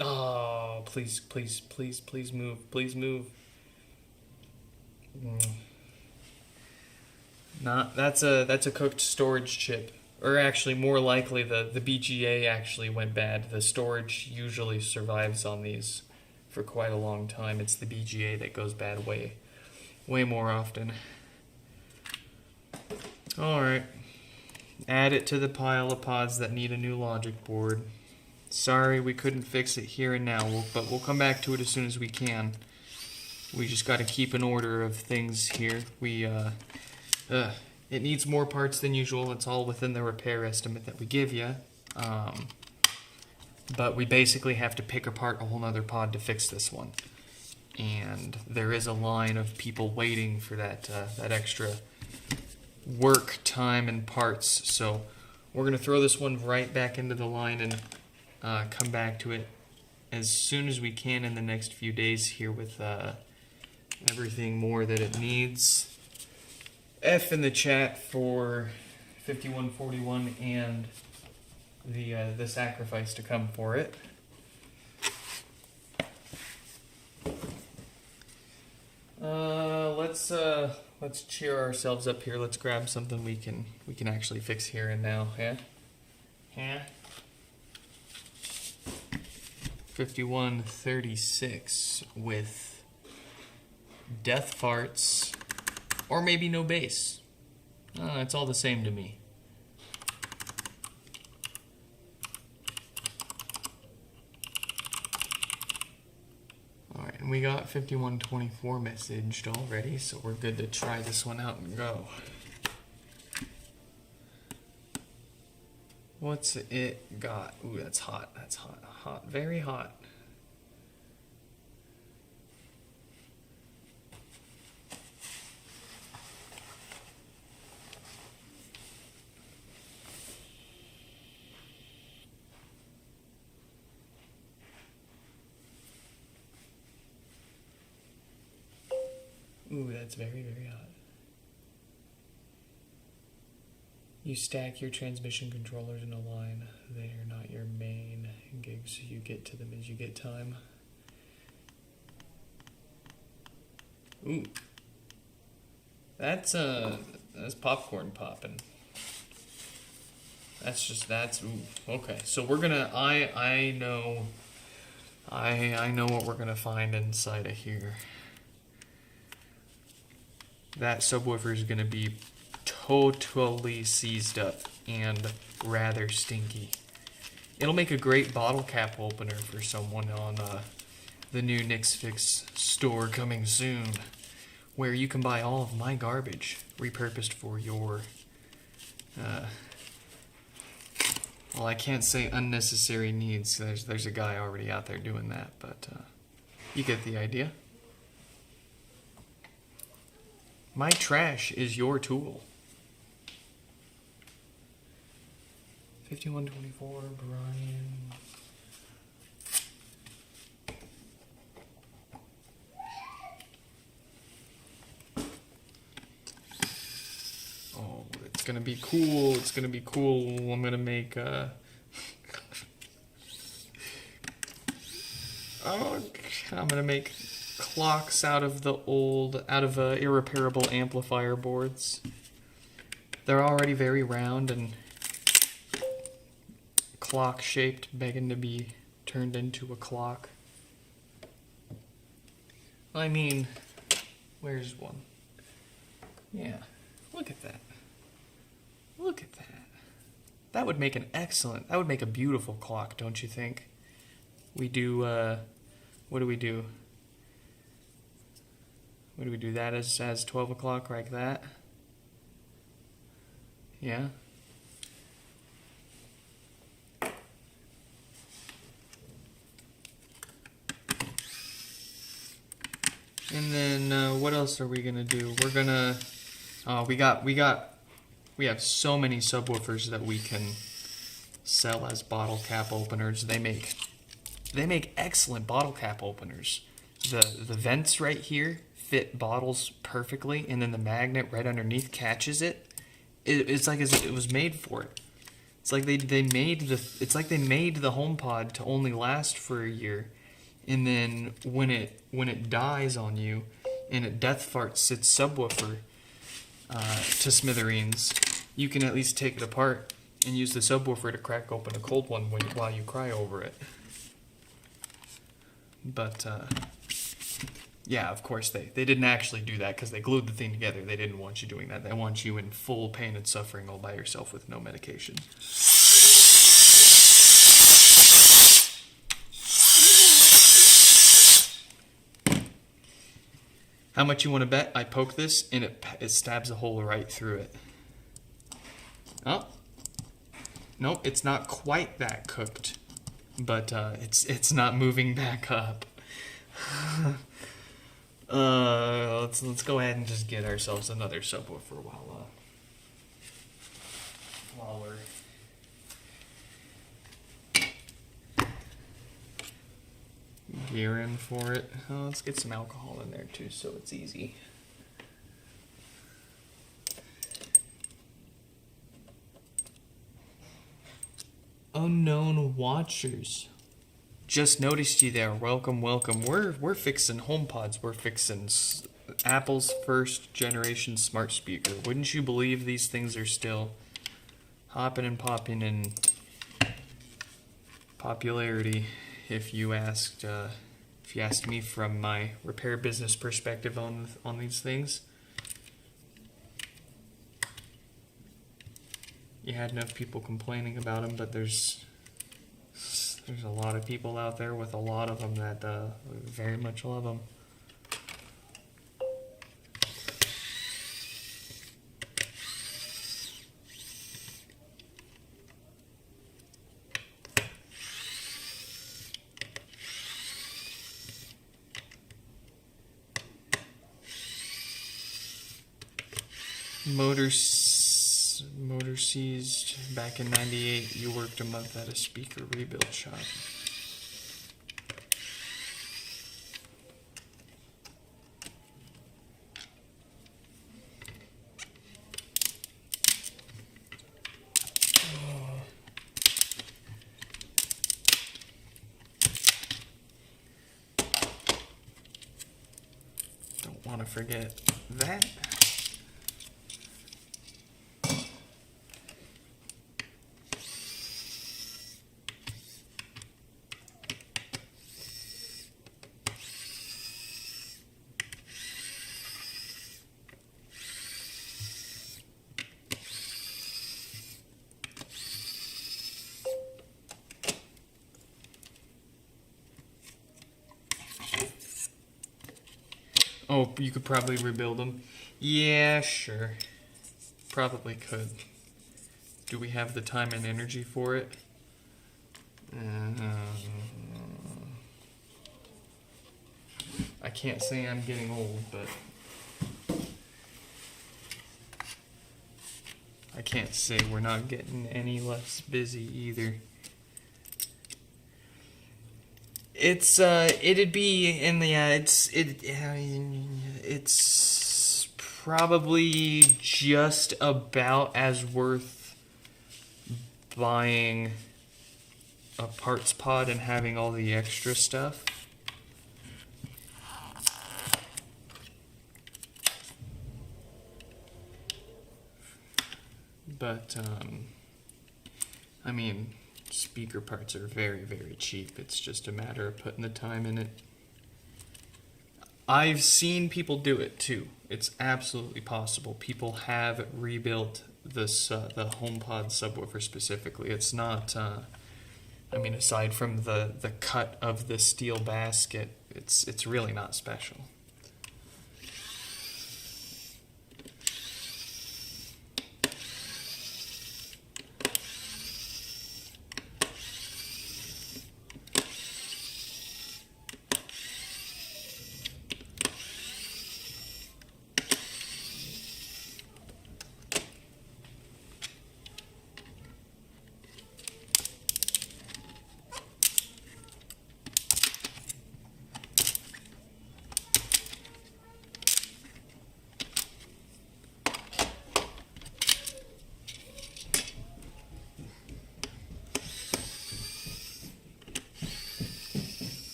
Oh, please move. Please move. That's a cooked storage chip. Or actually, more likely, the BGA actually went bad. The storage usually survives on these for quite a long time. It's the BGA that goes bad way more often. Alright. Add it to the pile of pods that need a new logic board. Sorry we couldn't fix it here and now, but we'll come back to it as soon as we can. We just got to keep an order of things here. It needs more parts than usual. It's all within the repair estimate that we give you. But we basically have to pick apart a whole nother pod to fix this one. And there is a line of people waiting for that extra work, time, and parts. So we're going to throw this one right back into the line and come back to it as soon as we can in the next few days here with everything more that it needs. F in the chat for 5141 and the sacrifice to come for it. Let's cheer ourselves up here. Let's grab something we can actually fix here and now. Yeah. 5136 with death farts, or maybe no bass. It's all the same to me. Alright, and we got 5124 messaged already, so we're good to try this one out and go. What's it got? Ooh, that's hot. That's hot. Hot. Very hot. Ooh, that's very, very hot. You stack your transmission controllers in a line. They are not your main gigs. You get to them as you get time. Ooh. That's popcorn popping. That's ooh. Okay. So we're gonna I know what we're gonna find inside of here. That subwoofer is gonna be totally seized up and rather stinky. It'll make a great bottle cap opener for someone on the new Nix Fix store coming soon, where you can buy all of my garbage repurposed for your well, I can't say unnecessary needs. There's a guy already out there doing that, but you get the idea. My trash is your tool. 5124, Brian. Oh, it's gonna be cool. It's gonna be cool. I'm gonna make oh, I'm gonna make clocks out of irreparable amplifier boards. They're already very round and clock shaped, begging to be turned into a clock. I mean, where's one? Yeah, look at that. Look at that. That would make that would make a beautiful clock, don't you think? We do, what do we do? What do we do? That as 12 o'clock like that? Yeah? And then what else are we gonna do? We're gonna we have so many subwoofers that we can sell as bottle cap openers. They make excellent bottle cap openers. The vents right here fit bottles perfectly, and then the magnet right underneath catches it. It's like as if it was made for it. It's like they made the HomePod to only last for a year. And then when it dies on you, and it death farts its subwoofer to smithereens, you can at least take it apart and use the subwoofer to crack open a cold one while you cry over it. But yeah, of course they didn't actually do that because they glued the thing together. They didn't want you doing that. They want you in full pain and suffering all by yourself with no medication. How much you want to bet I poke this and it stabs a hole right through it? Oh, nope, it's not quite that cooked, but it's not moving back up. Let's go ahead and just get ourselves another subwoofer while we're beer in for it. Oh, let's get some alcohol in there too, so it's easy. Unknown watchers. Just noticed you there. Welcome, welcome. We're fixing HomePods. We're fixing Apple's first generation smart speaker. Wouldn't you believe these things are still hopping and popping in popularity? If you asked me from my repair business perspective on these things, you had enough people complaining about them, but there's a lot of people out there with a lot of them that very much love them. Motor seized back in '98. You worked a month at a speaker rebuild shop. Don't want to forget that. Oh, you could probably rebuild them. Yeah, sure. Probably could. Do we have the time and energy for it? I can't say I'm getting old, but I can't say we're not getting any less busy either. It'd be in the it's probably just about as worth buying a parts pod and having all the extra stuff. But I mean, speaker parts are very, very cheap. It's just a matter of putting the time in it. I've seen people do it too. It's absolutely possible. People have rebuilt this the HomePod subwoofer specifically. It's not. I mean, aside from the cut of the steel basket, it's really not special.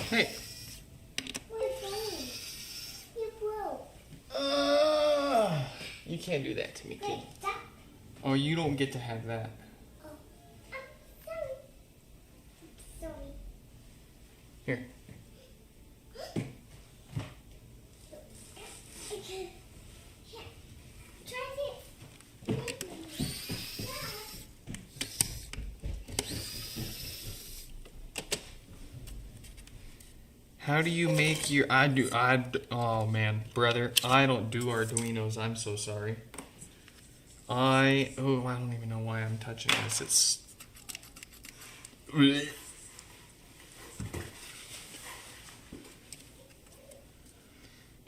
Hey. What is wrong? You broke. You can't do that to me, kid. Wait, stop. Oh, you don't get to have that. Oh. Sorry. Sorry. Here. Okay. Here. Try this. How do you make your... Oh, man. Brother, I don't do Arduinos. I'm so sorry. I don't even know why I'm touching this. It's...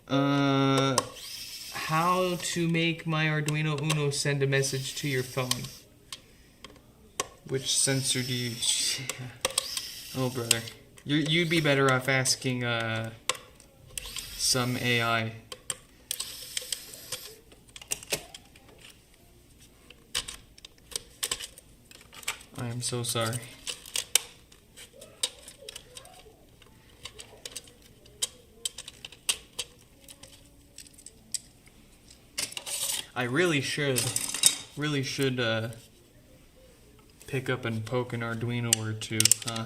How to make my Arduino Uno send a message to your phone. Which sensor do you... Oh, brother. You'd be better off asking some AI. I am so sorry. I really should pick up and poke an Arduino or two, huh?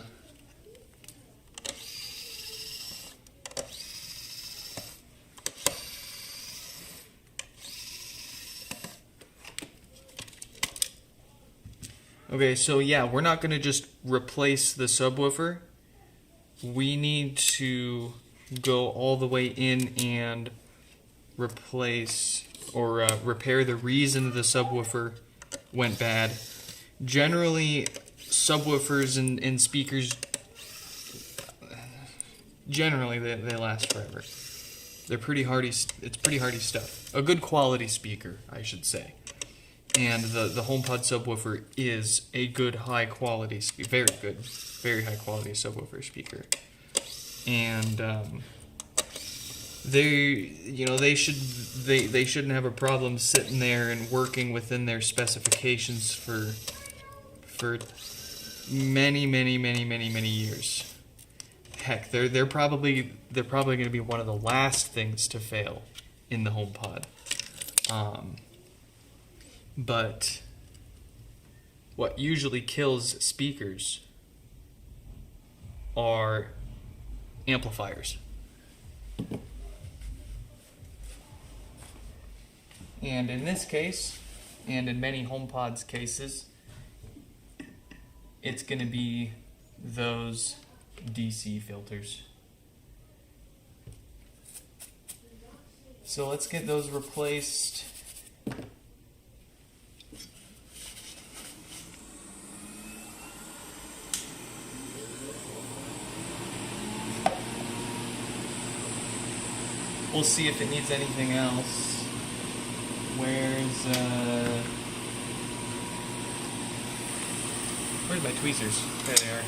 Okay, so yeah, we're not gonna just replace the subwoofer. We need to go all the way in and replace or repair the reason the subwoofer went bad. Generally, subwoofers and speakers, generally they last forever. They're pretty hardy. It's pretty hardy stuff. A good quality speaker, I should say. And the HomePod subwoofer is a good, high quality, very good, very high quality subwoofer speaker. And they shouldn't have a problem sitting there and working within their specifications for many years. Heck, they're probably going to be one of the last things to fail in the HomePod. But what usually kills speakers are amplifiers. And in this case, and in many HomePods cases, it's going to be those DC filters. So let's get those replaced. We'll see if it needs anything else. Where's my tweezers? There they are.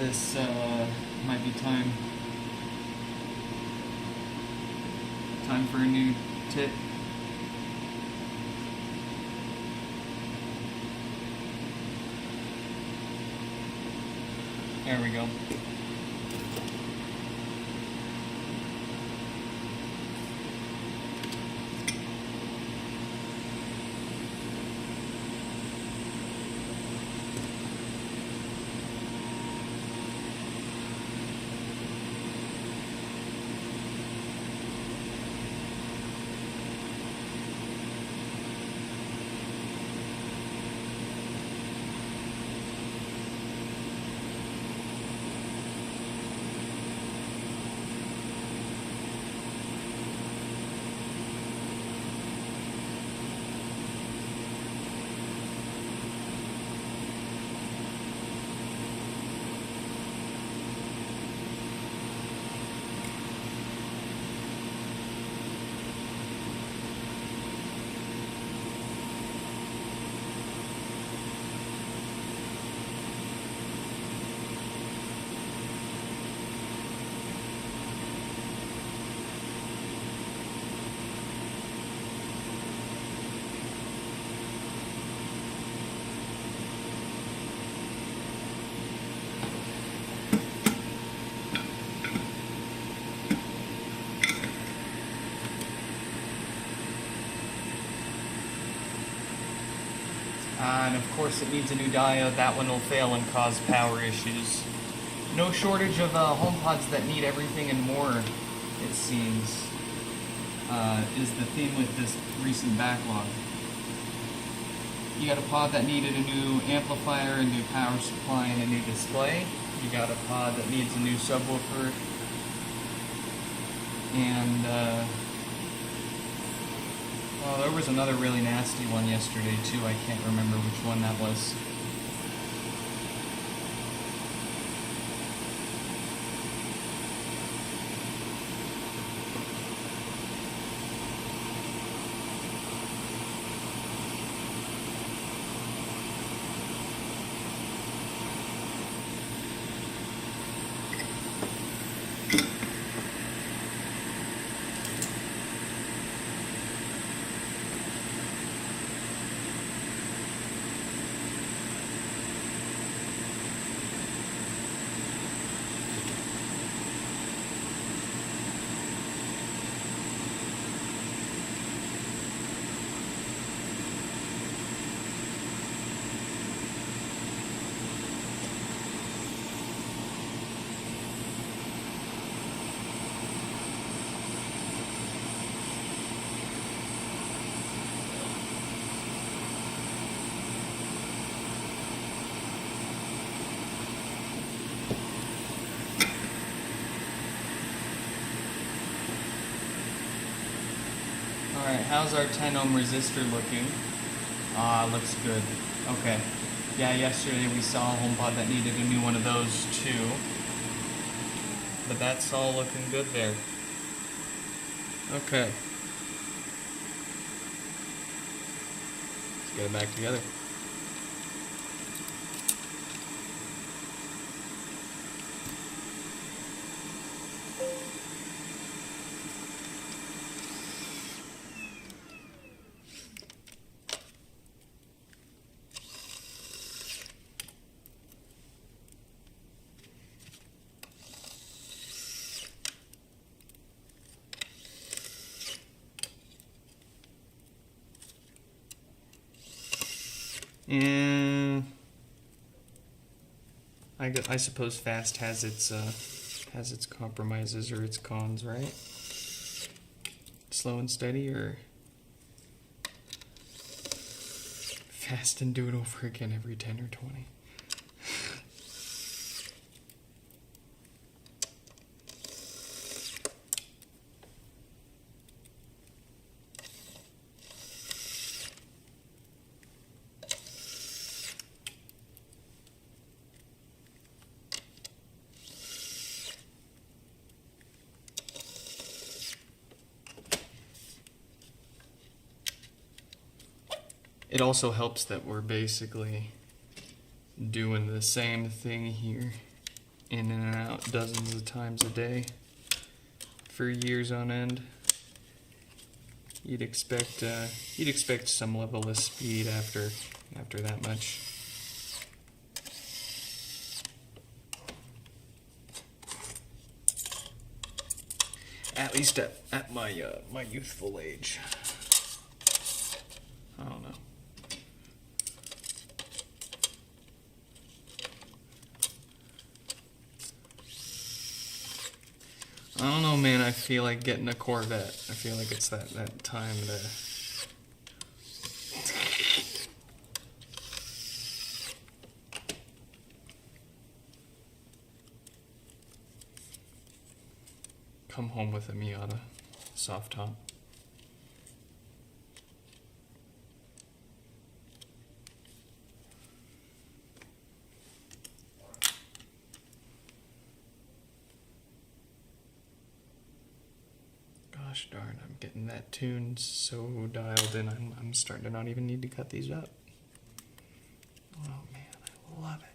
This might be time for a new tip. There we go. And of course it needs a new diode. That one will fail and cause power issues. No shortage of HomePods that need everything and more, it seems, is the theme with this recent backlog. You got a pod that needed a new amplifier, a new power supply, and a new display. You got a pod that needs a new subwoofer. And, well, there was another really nasty one yesterday, too. I can't remember which one that was. Alright, how's our 10 ohm resistor looking? Looks good. Okay. Yeah, yesterday we saw a HomePod that needed a new one of those too. But that's all looking good there. Okay. Let's get it back together. And I suppose fast has its compromises or its cons, right? Slow and steady, or fast and do it over again every 10 or 20. It also helps that we're basically doing the same thing here, in and out dozens of times a day for years on end. You'd expect some level of speed after that much. At least at my my youthful age. I don't know. I don't know, man. I feel like getting a Corvette. I feel like it's that time to come home with a Miata soft top. Gosh darn, I'm getting that tune so dialed in, I'm starting to not even need to cut these up. Oh man, I love it.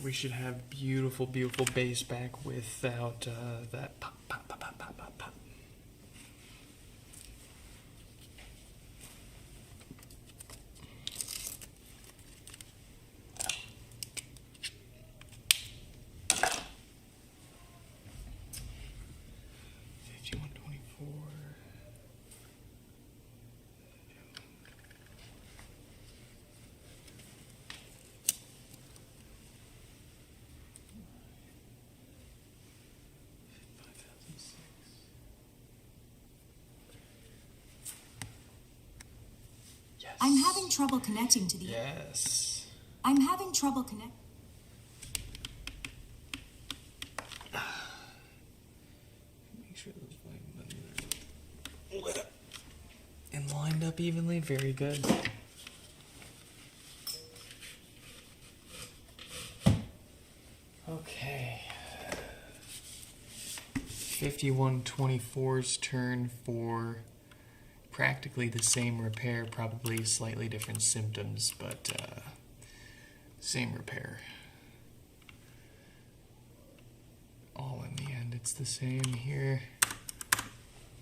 we should have beautiful, beautiful bass back without that pop, pop, pop, pop, pop, pop, pop. I'm having trouble connecting to the. Yes. I'm having trouble connect. Make sure those volume buttons are lit up and lined up evenly. Very good. Okay. 5124's turn for practically the same repair, probably slightly different symptoms, but same repair. All in the end, it's the same here.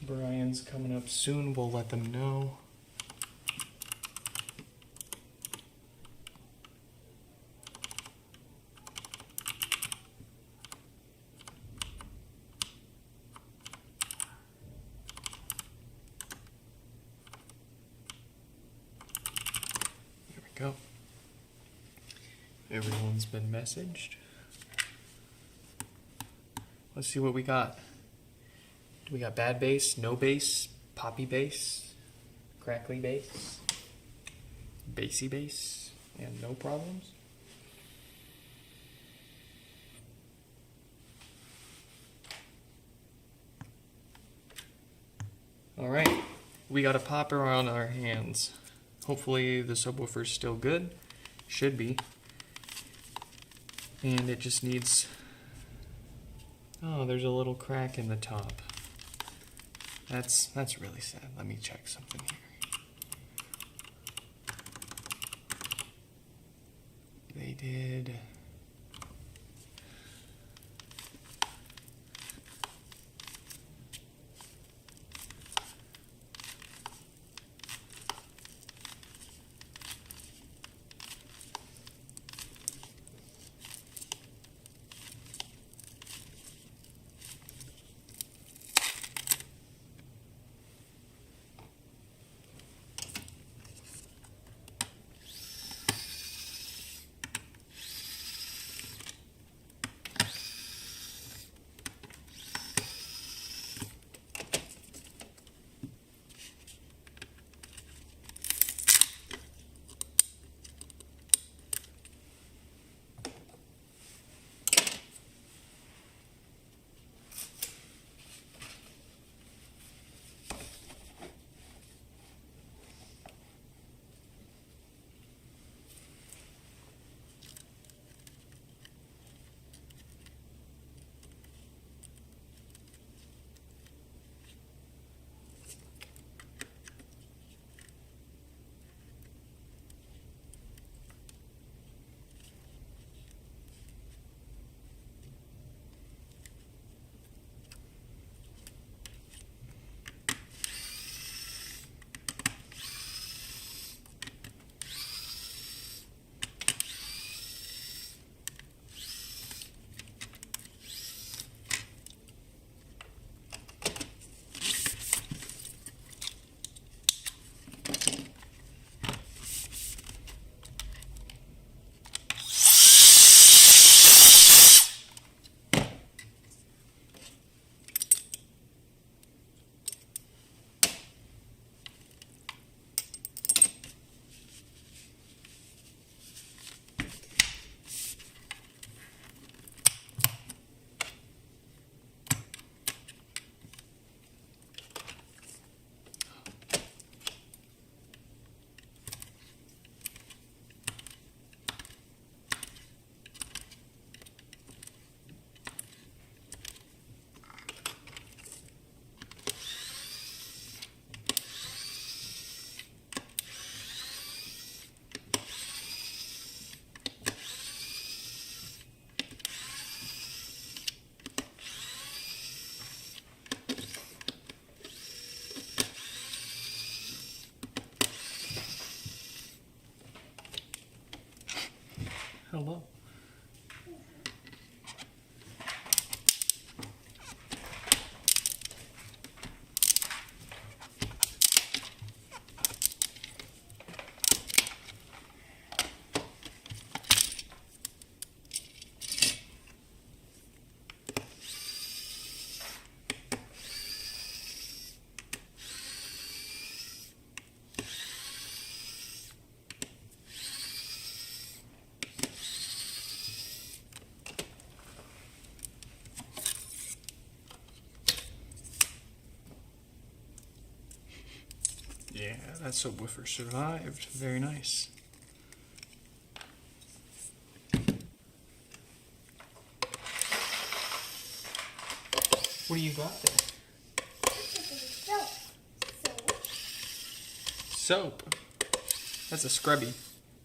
Brian's coming up soon, we'll let them know. Go. Everyone's been messaged. Let's see what we got. Do we got bad bass, no bass, poppy bass, crackly bass, bassy bass, and no problems? Alright, we got a popper on our hands. Hopefully the subwoofer's still good. Should be. And it just needs... Oh, there's a little crack in the top. That's really sad. Let me check something here. They did... Hello. Yeah, that subwoofer survived. Very nice. What do you got there? Soap. Soap. That's a scrubby.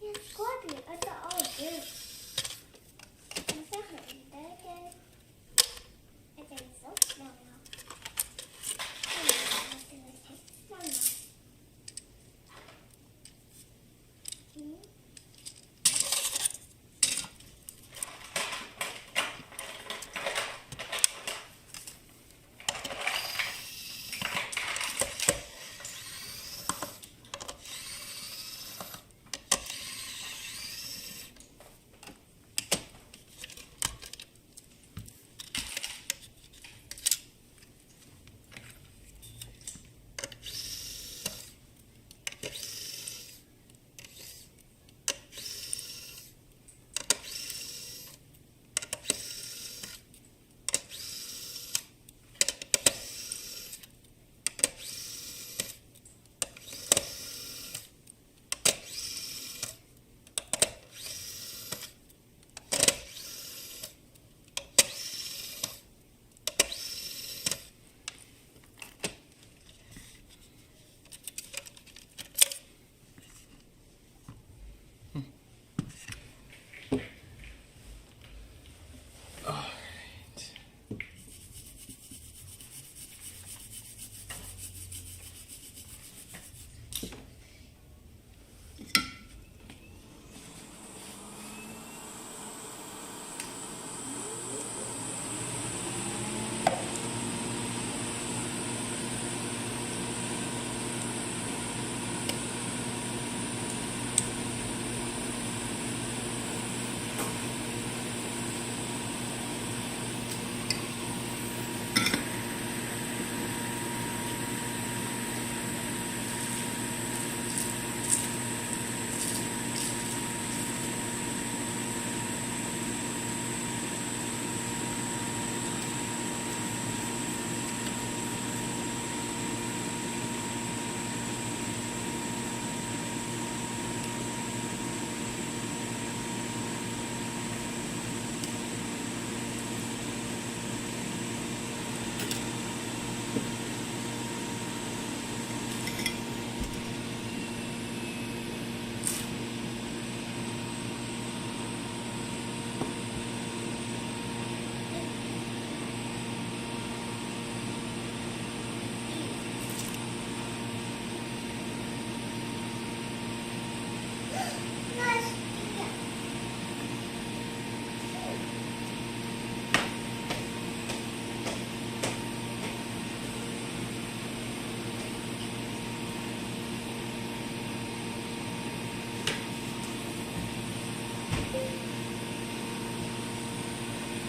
It's Scorpion. I thought, oh, dude. I'm so hungry. I think it's so small now. I'm going to take small now.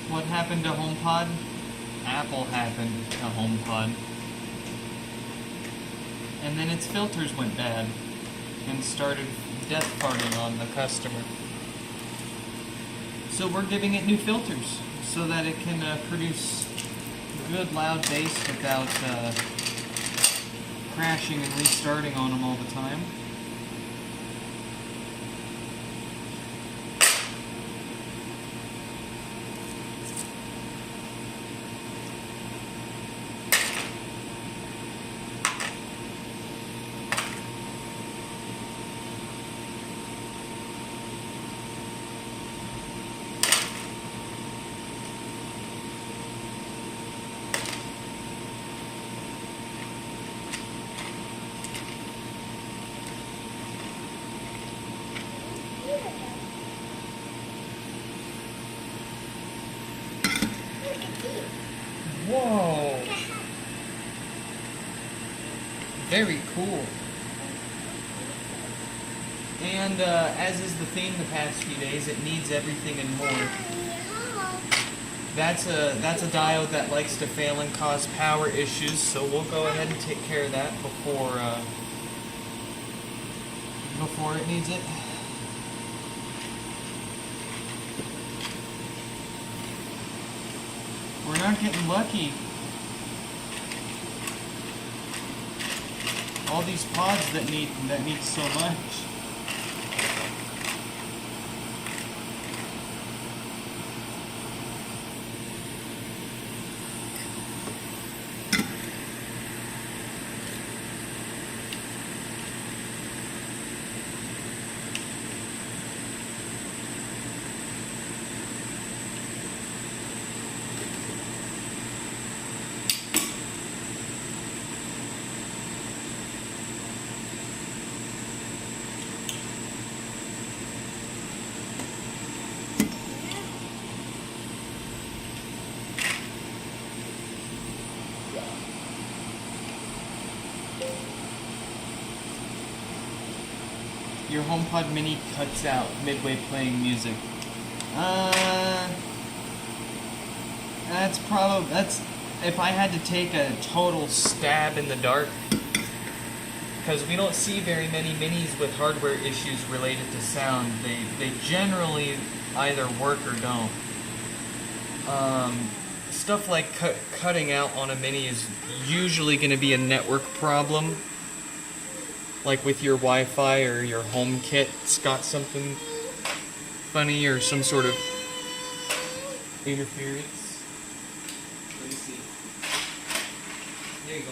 What happened to HomePod? Apple happened to HomePod. And then its filters went bad and started death farting on the customer. So we're giving it new filters so that it can produce good loud bass without crashing and restarting on them all the time. Very cool. And as is the theme the past few days, it needs everything and more. That's a diode that likes to fail and cause power issues, so we'll go ahead and take care of that before it needs it. We're not getting lucky. All these pods that need so much. Your HomePod Mini cuts out midway playing music. That's if I had to take a total stab in the dark, because we don't see very many minis with hardware issues related to sound. They generally either work or don't. Stuff like cutting out on a mini is usually going to be a network problem. Like with your Wi-Fi or your HomeKit's got something funny or some sort of interference. Let me see. There you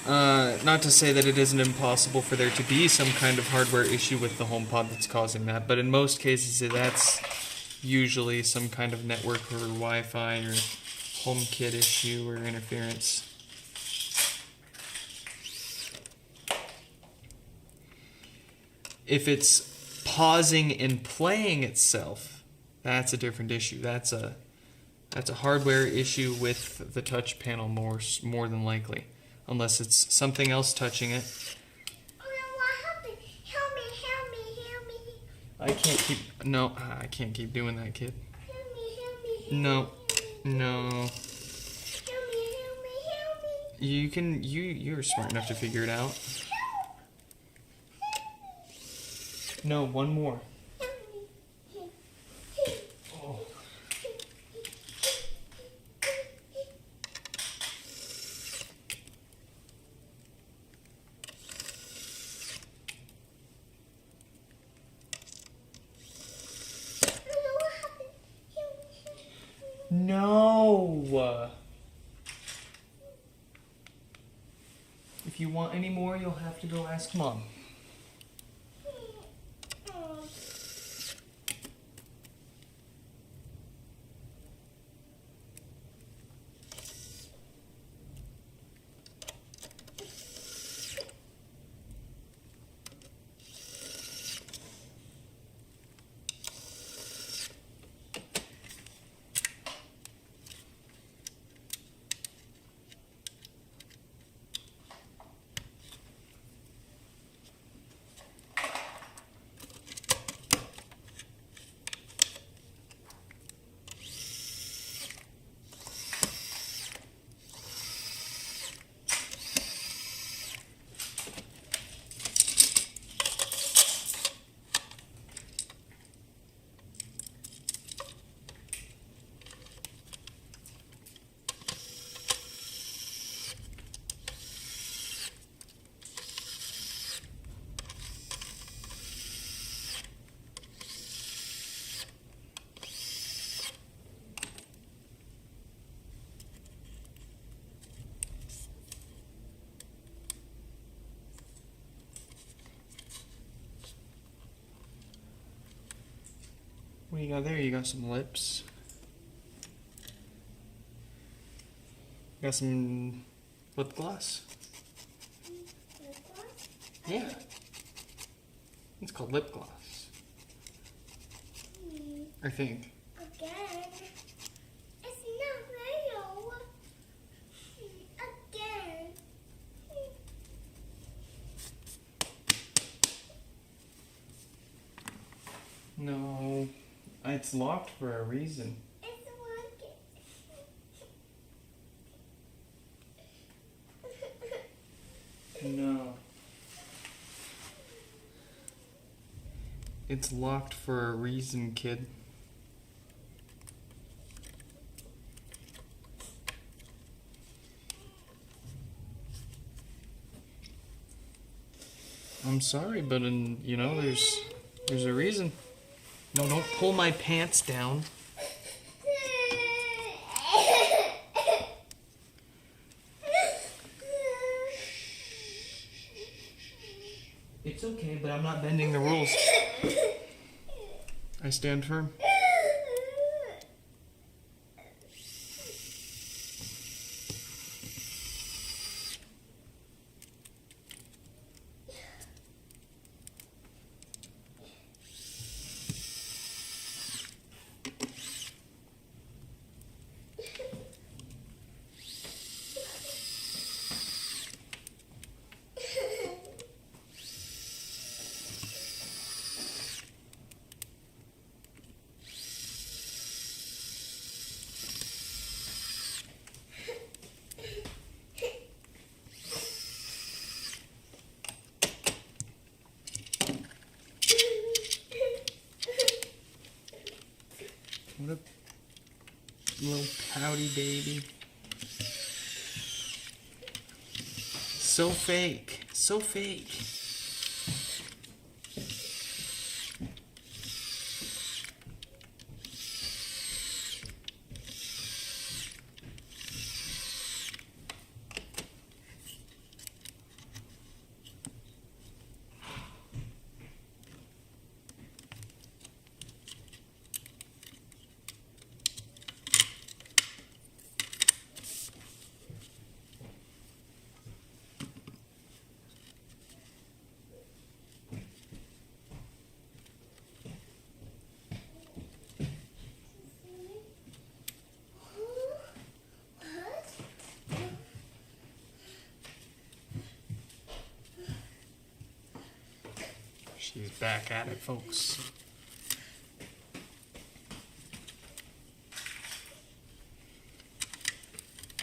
go. Not to say that it isn't impossible for there to be some kind of hardware issue with the HomePod that's causing that, but in most cases that's usually some kind of network or Wi-Fi or HomeKit issue or interference. If it's pausing and playing itself, that's a different issue. That's a hardware issue with the touch panel more than likely, unless it's something else touching it. Oh, what happened? Help me, help me, help me. I can't keep doing that, kid. Help me, help me, help No, me. no. Help me, help me, help me. You're smart enough to figure it out. No, one more. Oh. No. If you want any more, you'll have to go ask Mom. What do you got there? You got some lips. You got some lip gloss. Yeah. It's called lip gloss. I think. Again. It's not real. No, it's locked for a reason. It's working. No. It's locked for a reason, kid. I'm sorry, but there's a reason. No, don't pull my pants down. It's okay, but I'm not bending the rules. I stand firm. What a little pouty baby. So fake. So fake. She's back at it, folks.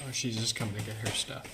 Oh, she's just coming to get her stuff.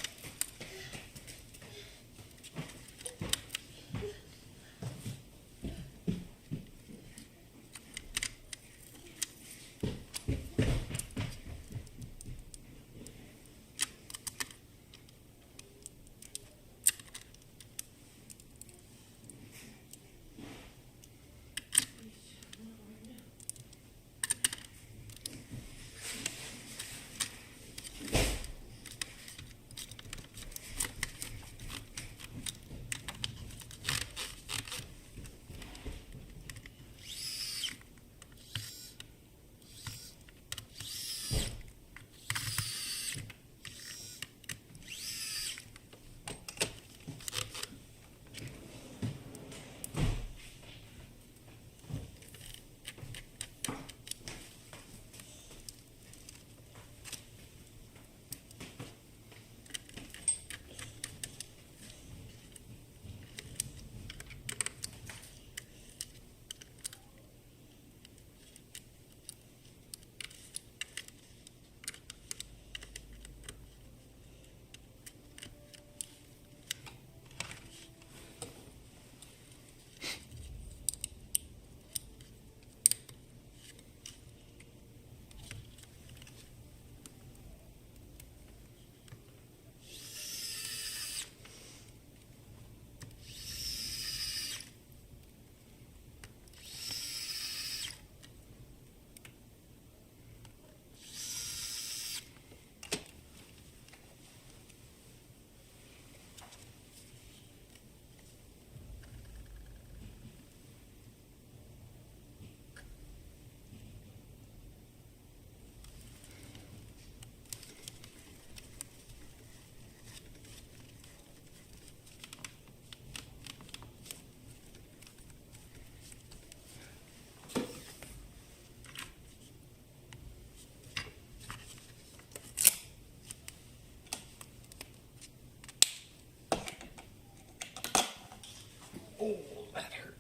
Oh, that hurt.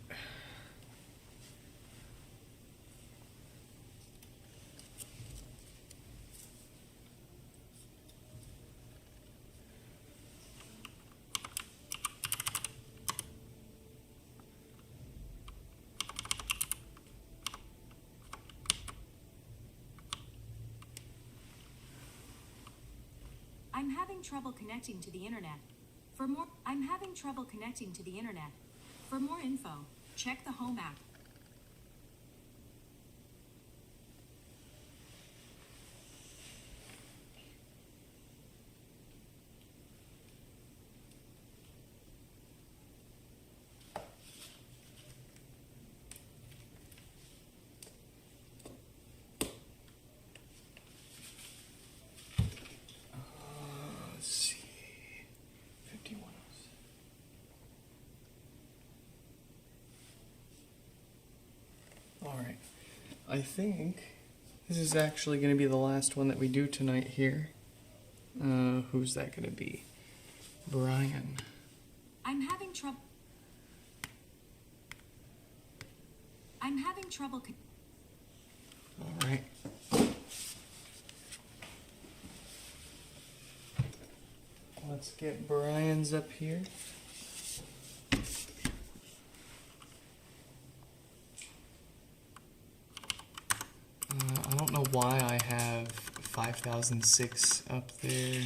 I'm having trouble connecting to the internet. I'm having trouble connecting to the internet. For more info, check the Home app. Let's see. 51. Alright. I think this is actually going to be the last one that we do tonight here. Who's that going to be? Brian. I'm having trouble. Alright. Let's get Brian's up here. I don't know why I have 5006 up there.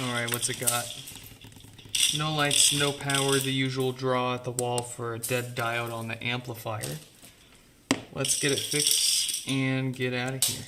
Alright, what's it got? No lights, no power, the usual draw at the wall for a dead diode on the amplifier. Let's get it fixed and get out of here.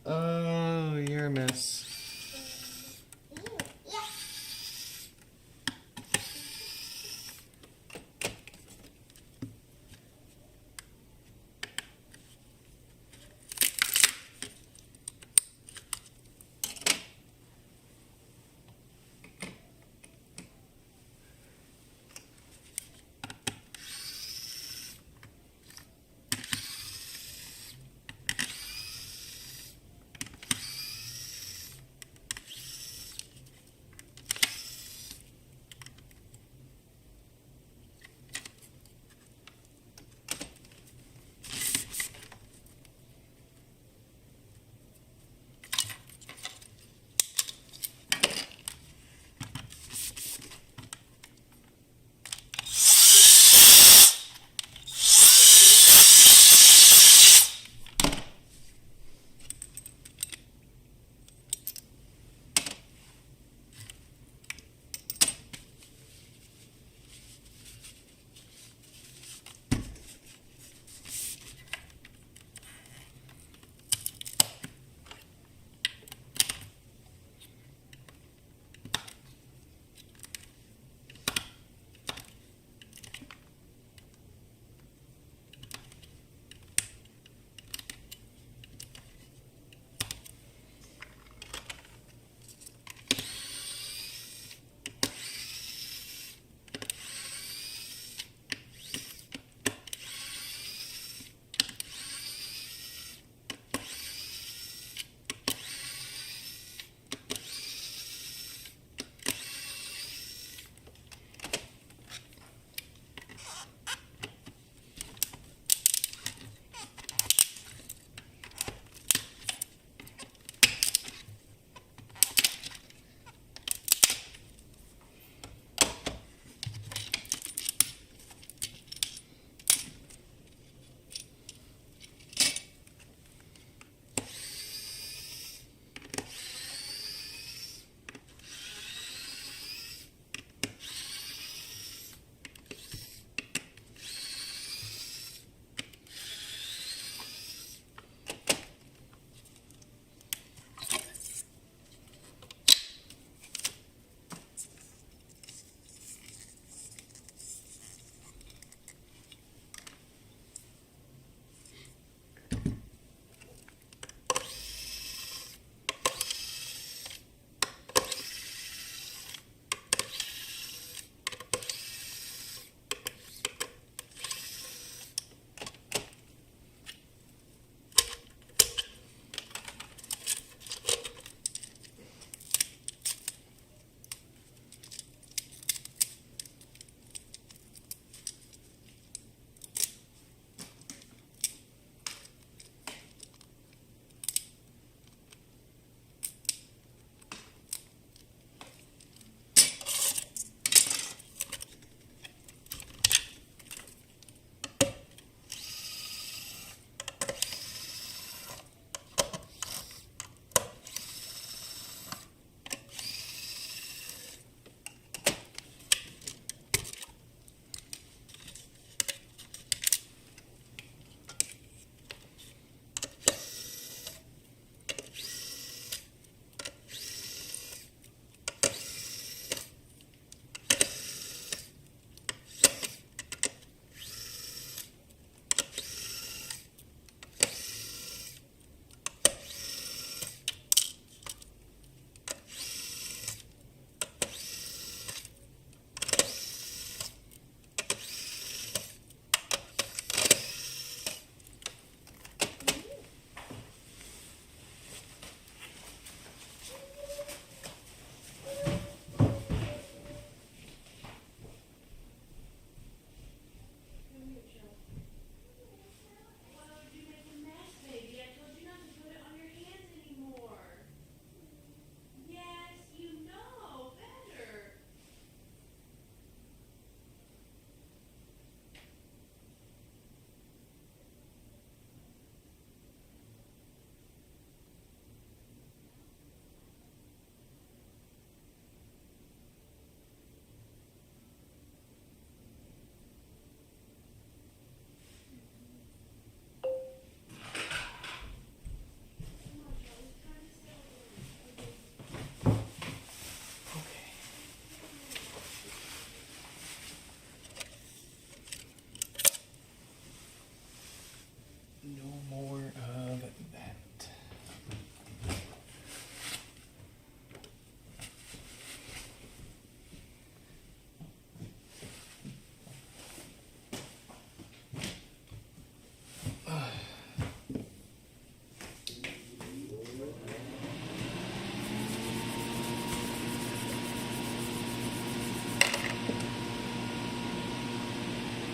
Oh, you're a mess.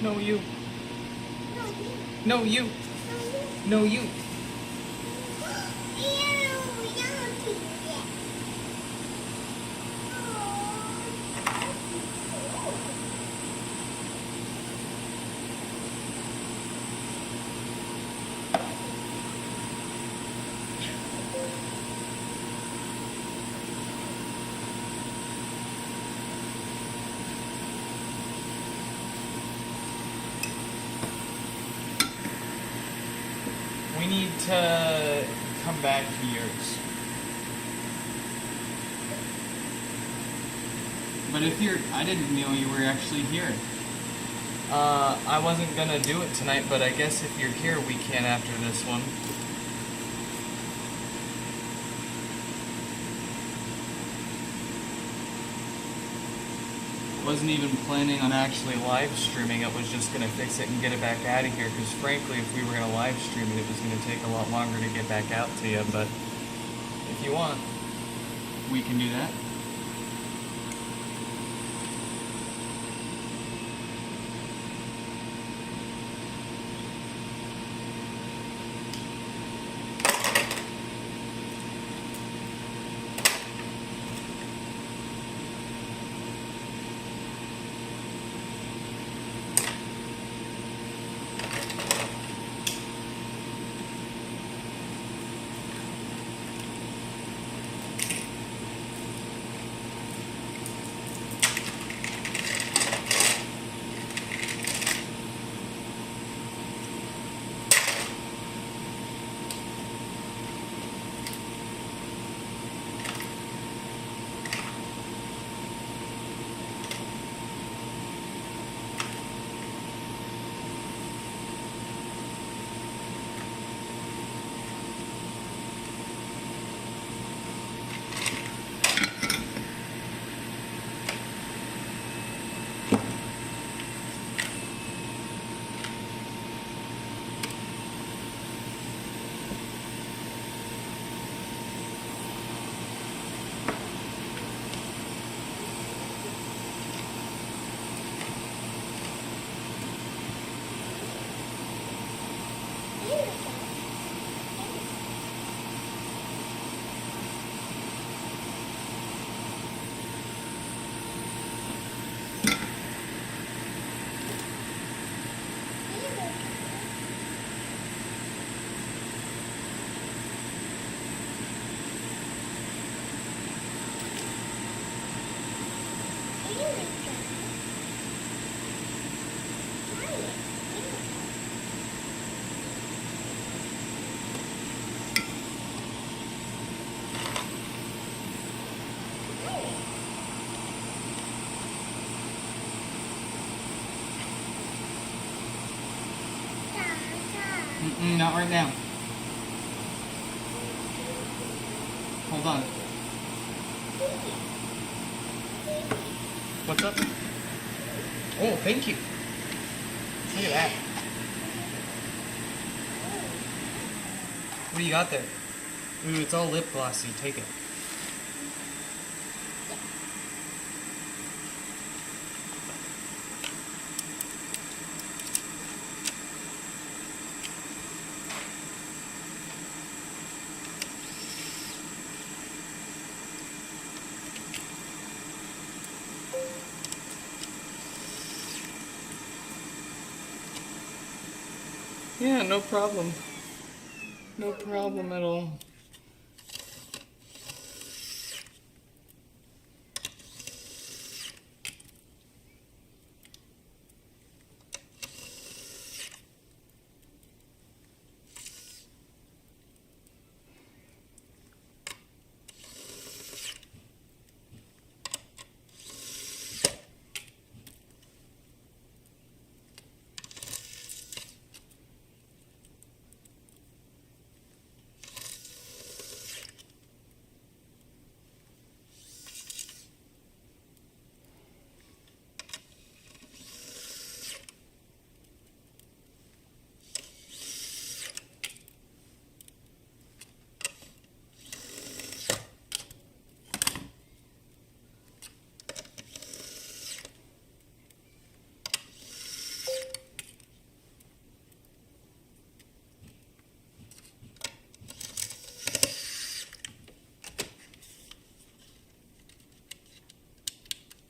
No, you. No, you. No, you. No, you. No, you. Ew, don't do that. We need to come back to yours. But if you're, I didn't know you were actually here. I wasn't gonna do it tonight, but I guess if you're here, we can after this one. Wasn't even planning on actually live streaming. It was just gonna fix it and get it back out of here. Because frankly, if we were gonna live stream it, it was gonna take a lot longer to get back out to you. But if you want, we can do that. Not right now. Hold on. What's up? Oh, thank you. Look at that. What do you got there? Ooh, it's all lip glossy. Take it. Yeah, no problem. No problem at all.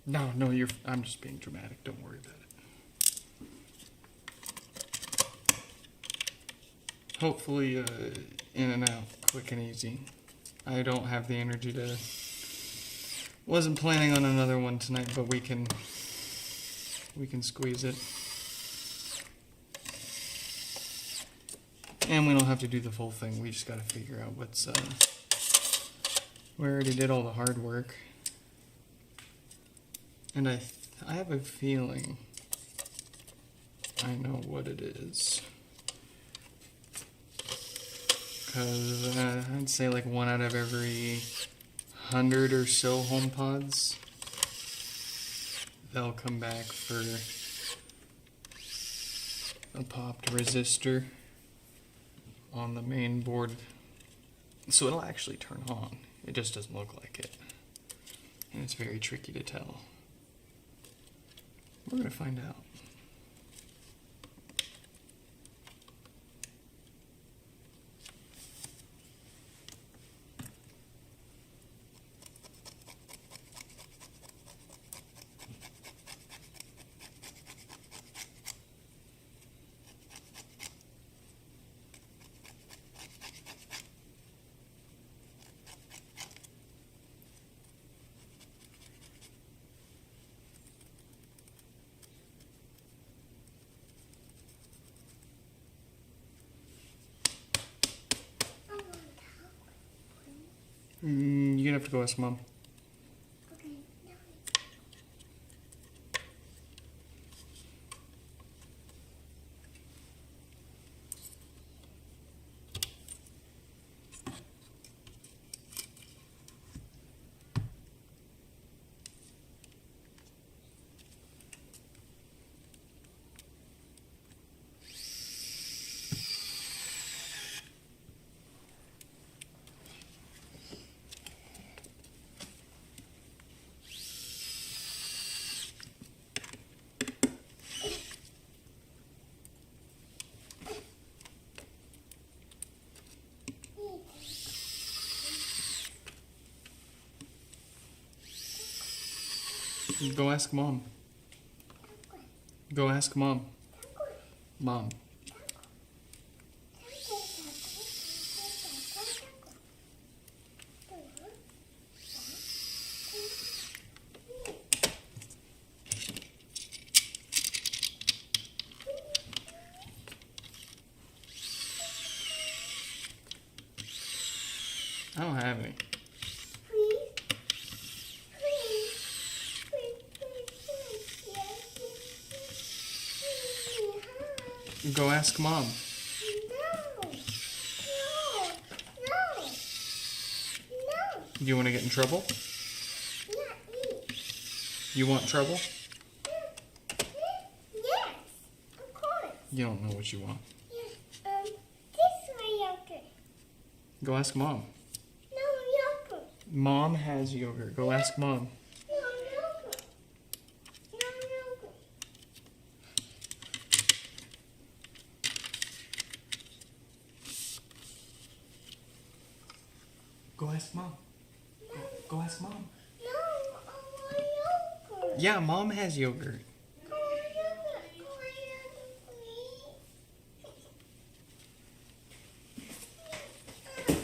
No, I'm just being dramatic. Don't worry about it. Hopefully, in and out, quick and easy. I don't have the energy to... Wasn't planning on another one tonight, but we can squeeze it. And we don't have to do the full thing. We just got to figure out what's... We already did all the hard work. And I have a feeling I know what it is. Because I'd say like 1 out of every 100 or so HomePods, they'll come back for a popped resistor on the main board. So it'll actually turn on. It just doesn't look like it. And it's very tricky to tell. We're going to find out. You're gonna have to go ask Mom. Okay. No. Go ask Mom. Go ask Mom. Mom. I don't have any. Go ask Mom. No. Do you want to get in trouble? Not me. You want trouble? Yes, of course. You don't know what you want. Yes. This way yogurt. Go ask Mom. No yogurt. Mom has yogurt. Go ask Mom. No yogurt. No yogurt. Go ask Mom. Go ask Mom. No, I want yogurt. Yeah, Mom has yogurt. I want yogurt. I want yogurt, please.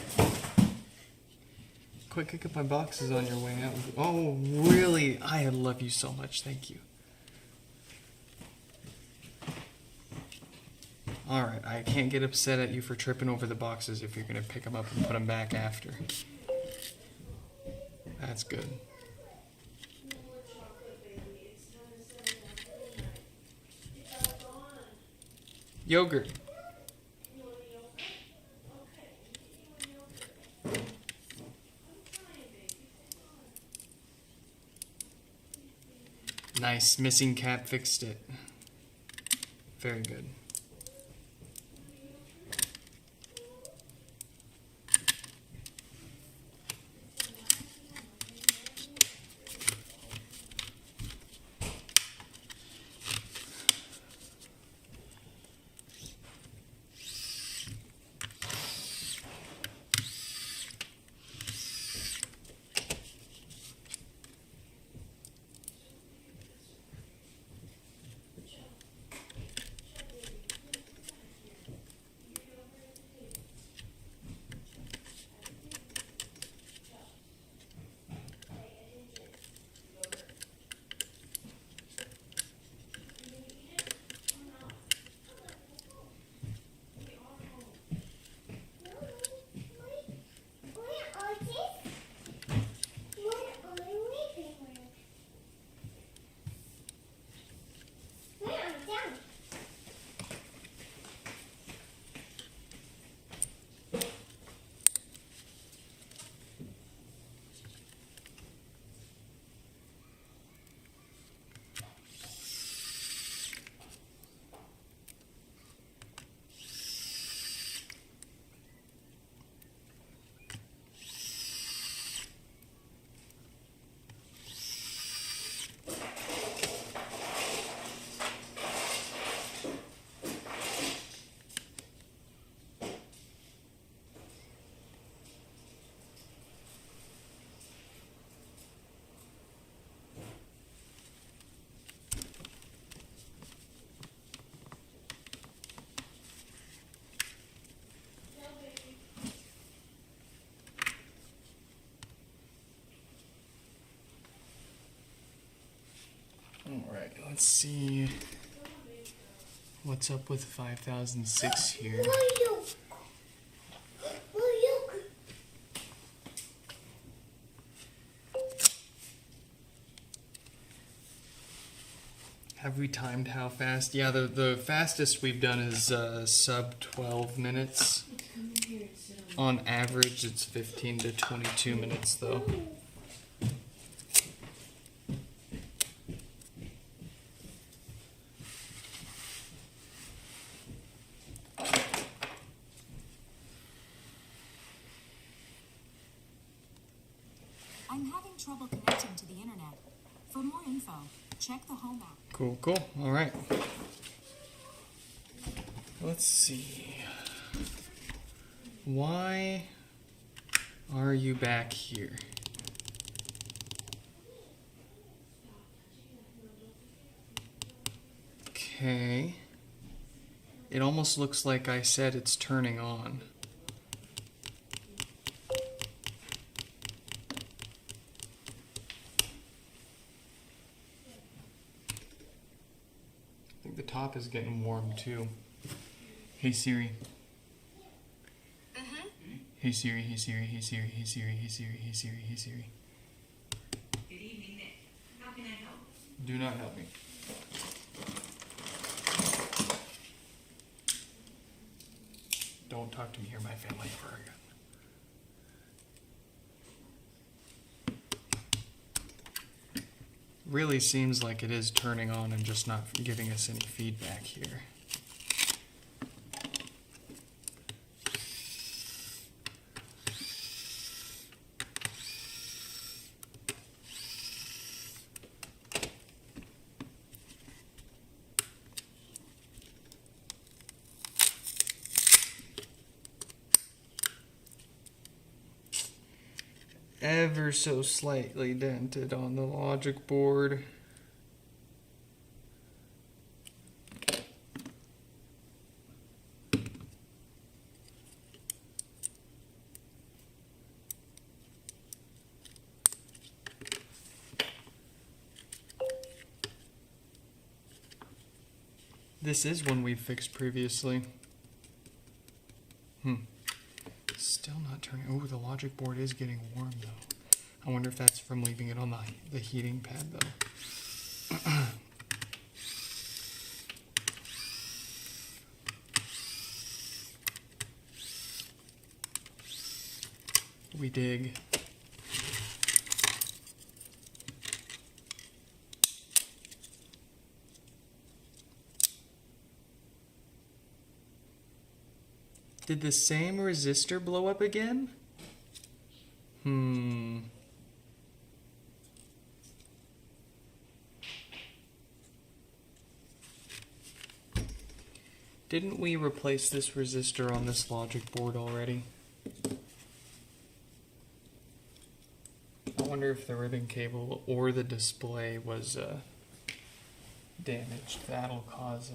Quick, pick up my boxes on your way out. Oh, really? I love you so much. Thank you. Alright, I can't get upset at you for tripping over the boxes if you're going to pick them up and put them back after. That's good. Yogurt. Nice. Missing cap fixed it. Very good. Alright, let's see what's up with 5006 here. Have we timed how fast? Yeah, the fastest we've done is sub 12 minutes. On average, it's 15 to 22 minutes, though. I'm having trouble connecting to the internet. For more info, check the Home app. Cool, cool. All right. Let's see. Why are you back here? Okay. It almost looks like I said it's turning on. I think the top is getting warm too. Hey Siri. Hey Siri, hey Siri, hey Siri, hey Siri, hey Siri, hey Siri, hey Siri. Good evening, Nick. How can I help? Do not help me. Don't talk to me or my family ever again. Really seems like it is turning on and just not giving us any feedback here. Ever so slightly dented on the logic board. This is one we've fixed previously. Still not turning. Oh, the logic board is getting warm though. I wonder if that's from leaving it on the heating pad though. We dig. Did the same resistor blow up again? Didn't we replace this resistor on this logic board already? I wonder if the ribbon cable or the display was damaged. That'll cause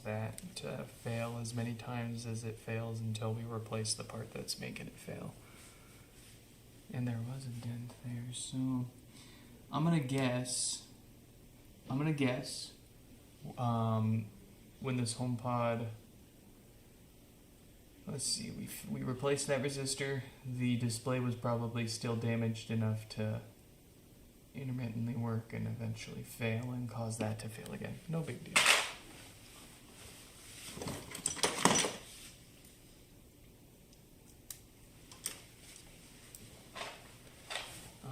that to fail as many times as it fails until we replace the part that's making it fail. And there was a dent there, so I'm gonna guess when this HomePod, let's see, we replaced that resistor, the display was probably still damaged enough to intermittently work and eventually fail and cause that to fail again. No big deal.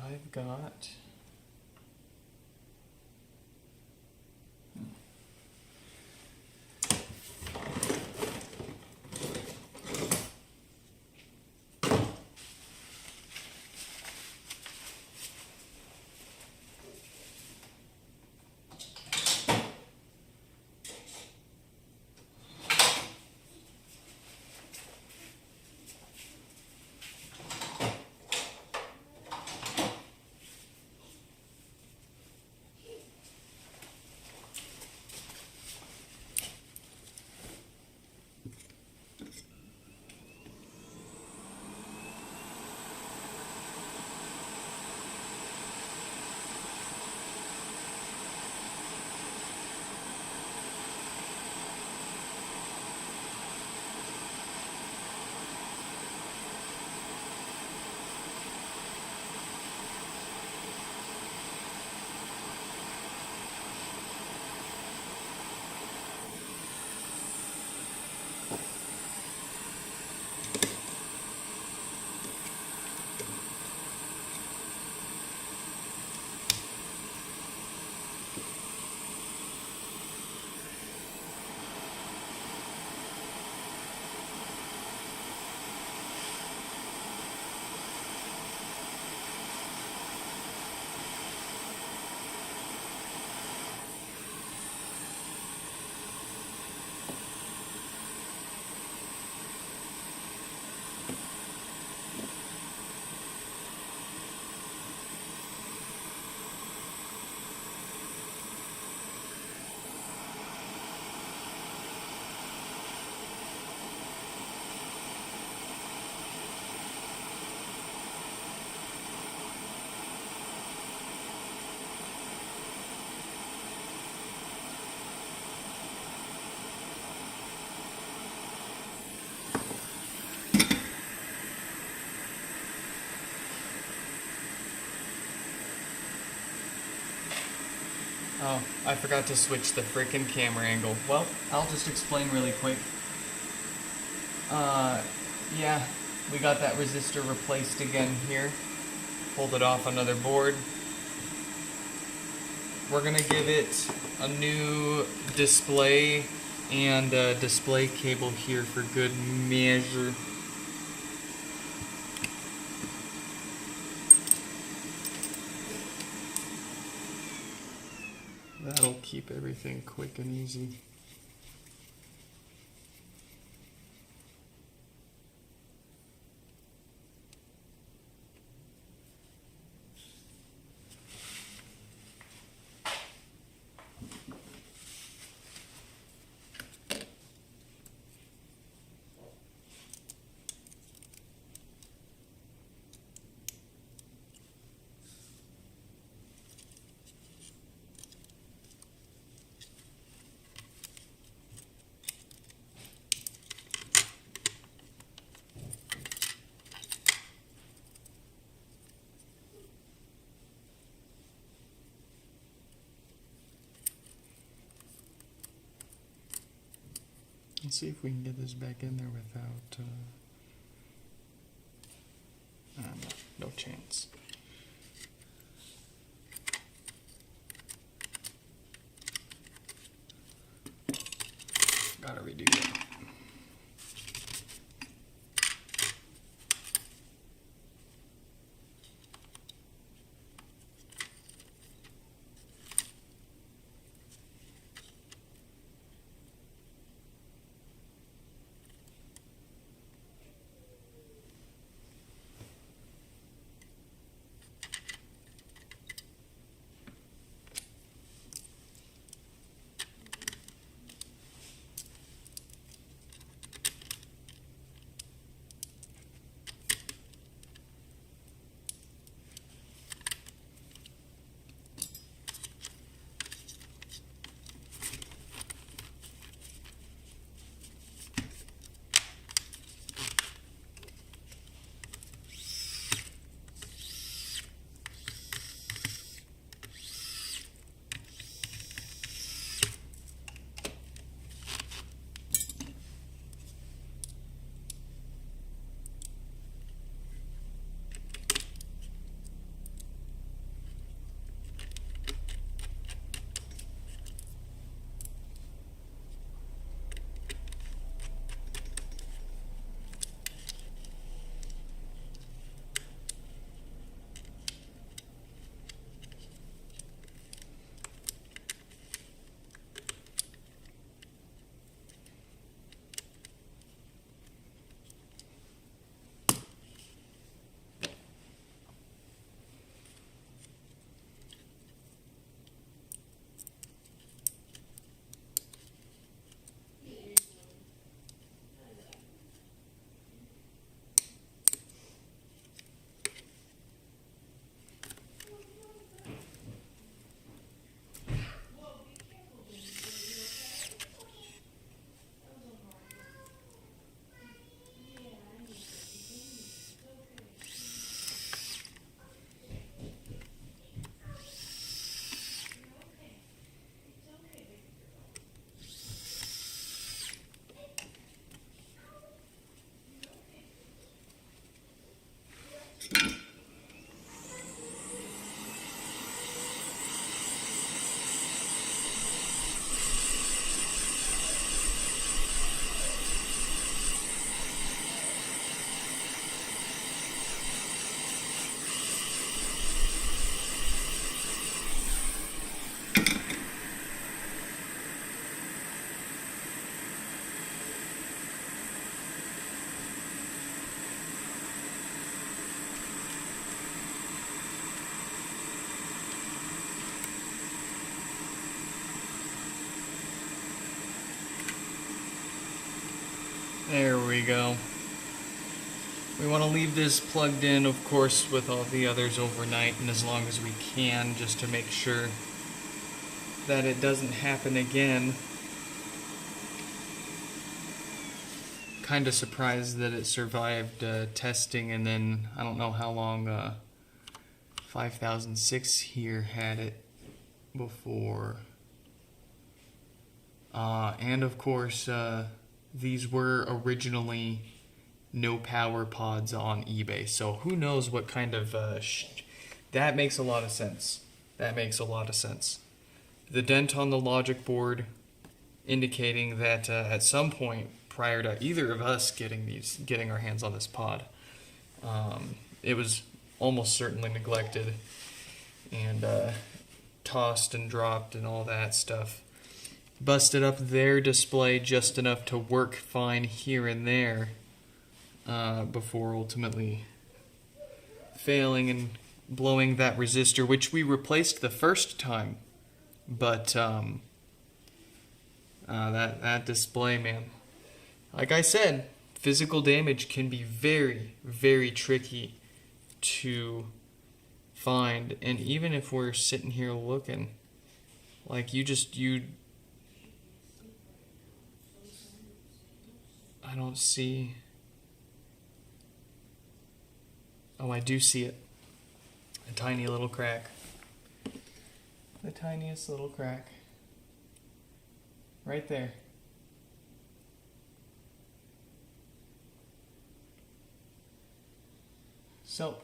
I've got Oh, I forgot to switch the frickin' camera angle. Well, I'll just explain really quick. Yeah, we got that resistor replaced again here. Pulled it off another board. We're gonna give it a new display and a display cable here for good measure. That'll keep everything quick and easy. Let's see if we can get this back in there without, no chance. Gotta redo that. There we go. We want to leave this plugged in, of course, with all the others overnight and as long as we can, just to make sure that it doesn't happen again. Kind of surprised that it survived testing, and then I don't know how long 5006 here had it. before. And of course, these were originally no power pods on eBay. So who knows what kind of... that makes a lot of sense. That makes a lot of sense. The dent on the logic board indicating that at some point prior to either of us getting our hands on this pod, it was almost certainly neglected and tossed and dropped and all that stuff. Busted up their display just enough to work fine here and there before ultimately failing and blowing that resistor, which we replaced the first time. But that display, man, like I said, physical damage can be very, very tricky to find. And even if we're sitting here looking, like I don't see... Oh, I do see it. A tiny little crack. The tiniest little crack. Right there. So,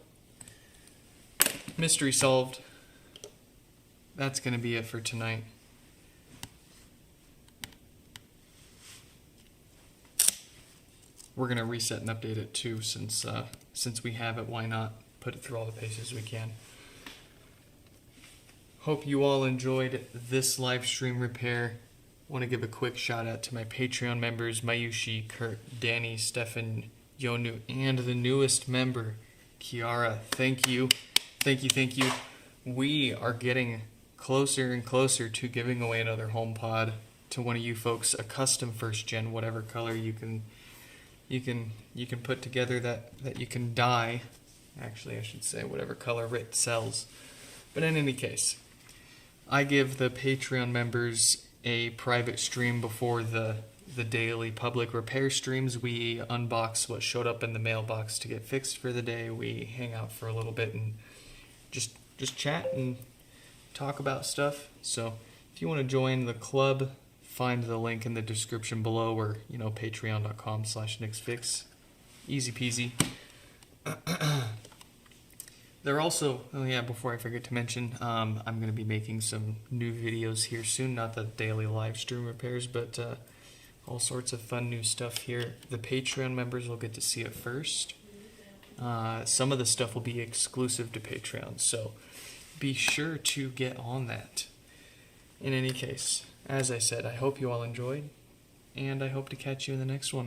mystery solved. That's going to be it for tonight. We're going to reset and update it too, since we have it. Why not put it through all the paces we can? Hope you all enjoyed this live stream repair. Want to give a quick shout out to my Patreon members, Mayushi, Kurt, Danny, Stefan, Yonu, and the newest member, Kiara. Thank you. Thank you. We are getting closer and closer to giving away another HomePod to one of you folks, a custom first gen, whatever color you can put together that you can dye. Actually, I should say whatever color it sells. But in any case, I give the Patreon members a private stream before the daily public repair streams. We unbox what showed up in the mailbox to get fixed for the day. We hang out for a little bit and just chat and talk about stuff. So if you want to join the club, find the link in the description below, or patreon.com/nixfix. Easy peasy. They're also, before I forget to mention, I'm going to be making some new videos here soon. Not the daily live stream repairs, but all sorts of fun new stuff here. The Patreon members will get to see it first. Some of the stuff will be exclusive to Patreon, so be sure to get on that. In any case, as I said, I hope you all enjoyed, and I hope to catch you in the next one.